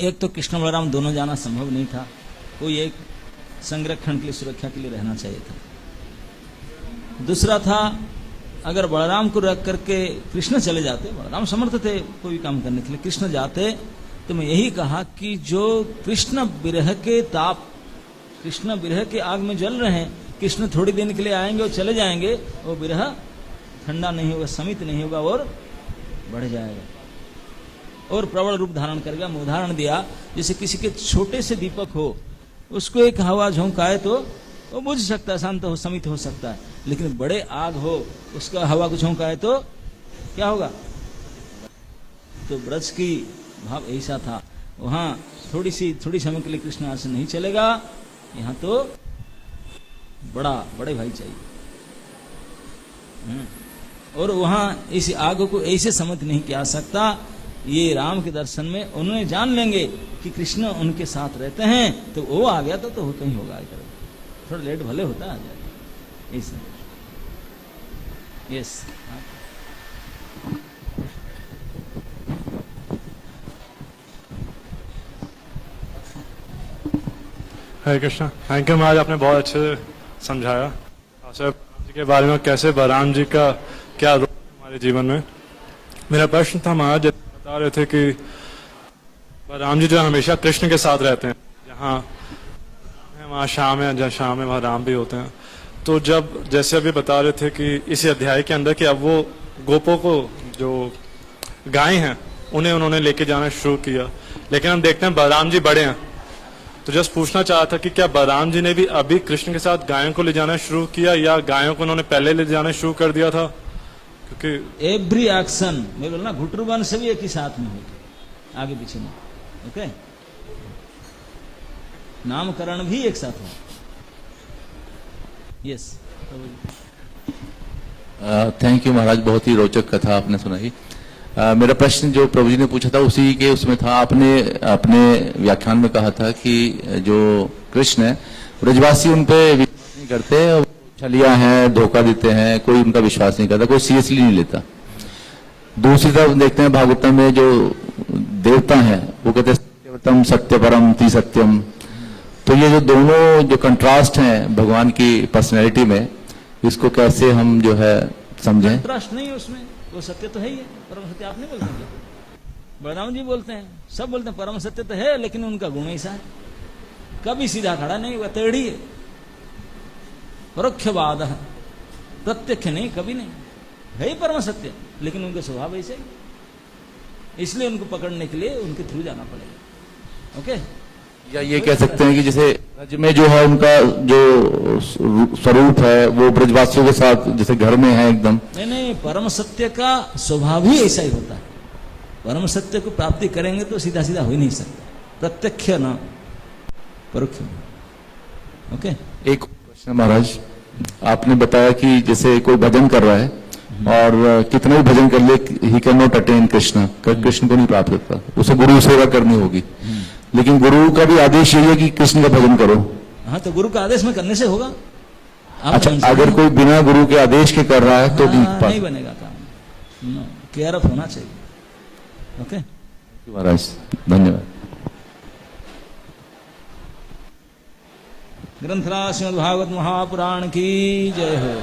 एक तो कृष्ण बलराम दोनों जाना संभव नहीं था, कोई एक संरक्षण के लिए, सुरक्षा के लिए रहना चाहिए था। दूसरा था, अगर बलराम को रख करके कृष्ण चले जाते, बलराम समर्थ थे कोई भी काम करने के लिए, कृष्ण जाते तो मैं यही कहा कि जो कृष्ण विरह के ताप, कृष्ण विरह के आग में जल रहे हैं, कृष्ण थोड़ी दिन के लिए आएंगे और चले जाएंगे, वो विरह ठंडा नहीं होगा, शमित नहीं होगा और बढ़ जाएगा और प्रबल रूप धारण करेगा। मैं उदाहरण दिया, जैसे किसी के छोटे से दीपक हो, उसको एक हवा झोंकाए तो वो बुझ सकता है, शांत हो, शमित हो सकता है, लेकिन बड़े आग हो, उसका हवा को झोंकाए तो क्या होगा। तो ब्रज की भाव ऐसा था, वहां थोड़ी समय के लिए कृष्ण यहाँ से नहीं चलेगा, यहाँ तो बड़े भाई चाहिए। और वहां इस आग को ऐसे समझ नहीं किया सकता, ये राम के दर्शन में उन्होंने जान लेंगे कि कृष्ण उनके साथ रहते हैं, तो वो आ गया तो कहीं होगा, थोड़ा लेट भले होता आ जाएगा ऐसे। Yes, Hare Krishna. Thank you महाराज, आपने बहुत अच्छे से समझाया आचार्य जी के बारे में, कैसे बलराम जी का क्या रोल है हमारे जीवन में। मेरा प्रश्न था महाराज, जैसे बता रहे थे कि बलराम जी जो हमेशा कृष्ण के साथ रहते हैं, जहाँ वहाँ शाम है, जहाँ शाम है वहाँ राम भी होते हैं। तो जब जैसे अभी बता रहे थे कि इस अध्याय के अंदर कि अब वो गोपों को, जो गाय हैं, उन्हें उन्होंने लेके जाना शुरू किया, लेकिन हम देखते हैं बलराम जी बड़े हैं। तो जस्ट पूछना चाहा था कि क्या बलराम जी ने भी अभी कृष्ण के साथ गायों को ले जाना शुरू किया, या गायों को उन्होंने पहले ले जाना शुरू कर दिया था? क्योंकि एवरी एक्शन मैं बोलना घुटुरबन से भी एक ही साथ में हो, आगे पीछे में, ओके, नामकरण भी एक साथ हो। यस, थैंक यू महाराज, बहुत ही रोचक कथा आपने सुनाई। मेरा प्रश्न जो प्रभु जी ने पूछा था उसी के उसमें था। आपने अपने व्याख्यान में कहा था कि जो कृष्ण है, ब्रजवासी उन पे विश्वास नहीं करते, छलिया हैं, धोखा देते हैं, कोई उनका विश्वास नहीं करता, कोई सीरियसली नहीं लेता। दूसरी तरफ देखते हैं भागवतम में जो देवता हैं वो कहते हैं सत्यवतम सत्य परम ती सत्यम। तो ये जो दोनों जो कंट्रास्ट हैं भगवान की पर्सनैलिटी में, इसको कैसे हम जो है समझें? कंट्रास्ट नहीं है उसमें, वो सत्य तो है ही है, परम सत्य आप नहीं बोलते क्या? बलराम जी बोलते हैं, सब बोलते हैं परम सत्य तो है, लेकिन उनका गुण ऐसा है, कभी सीधा खड़ा नहीं हुआ, टेढ़ी है, परोक्षवाद है, प्रत्यक्ष नहीं, कभी नहीं है ही परम सत्य, लेकिन उनका स्वभाव ऐसे, इसलिए उनको पकड़ने के लिए उनके थ्रू जाना पड़ेगा। ओके, या ये कह सकते हैं कि जैसे ब्रज में जो है उनका जो स्वरूप है वो ब्रजवासियों के साथ जैसे घर में है एकदम। नहीं, परम सत्य का स्वभाव ही ऐसा ही होता है। परम सत्य को प्राप्ति करेंगे तो सीधा सीधा हो ही नहीं सकता, प्रत्यक्ष न परोक्ष। ओके, एक प्रश्न महाराज, आपने बताया कि जैसे कोई भजन कर रहा है और कितना भी भजन कर ले, he can not attain Krishna, Krishna को नहीं प्राप्त करता, उसे गुरु सेवा करनी होगी। लेकिन गुरु का भी आदेश यही है कि कृष्ण का भजन करो। हाँ, तो गुरु का आदेश में करने से होगा। अच्छा, अगर कोई बिना गुरु के आदेश के कर रहा है तो नहीं बनेगा काम, केयर ऑफ होना चाहिए। ओके महाराज, धन्यवाद। ग्रंथराज श्रीमद् भागवत महापुराण की जय हो।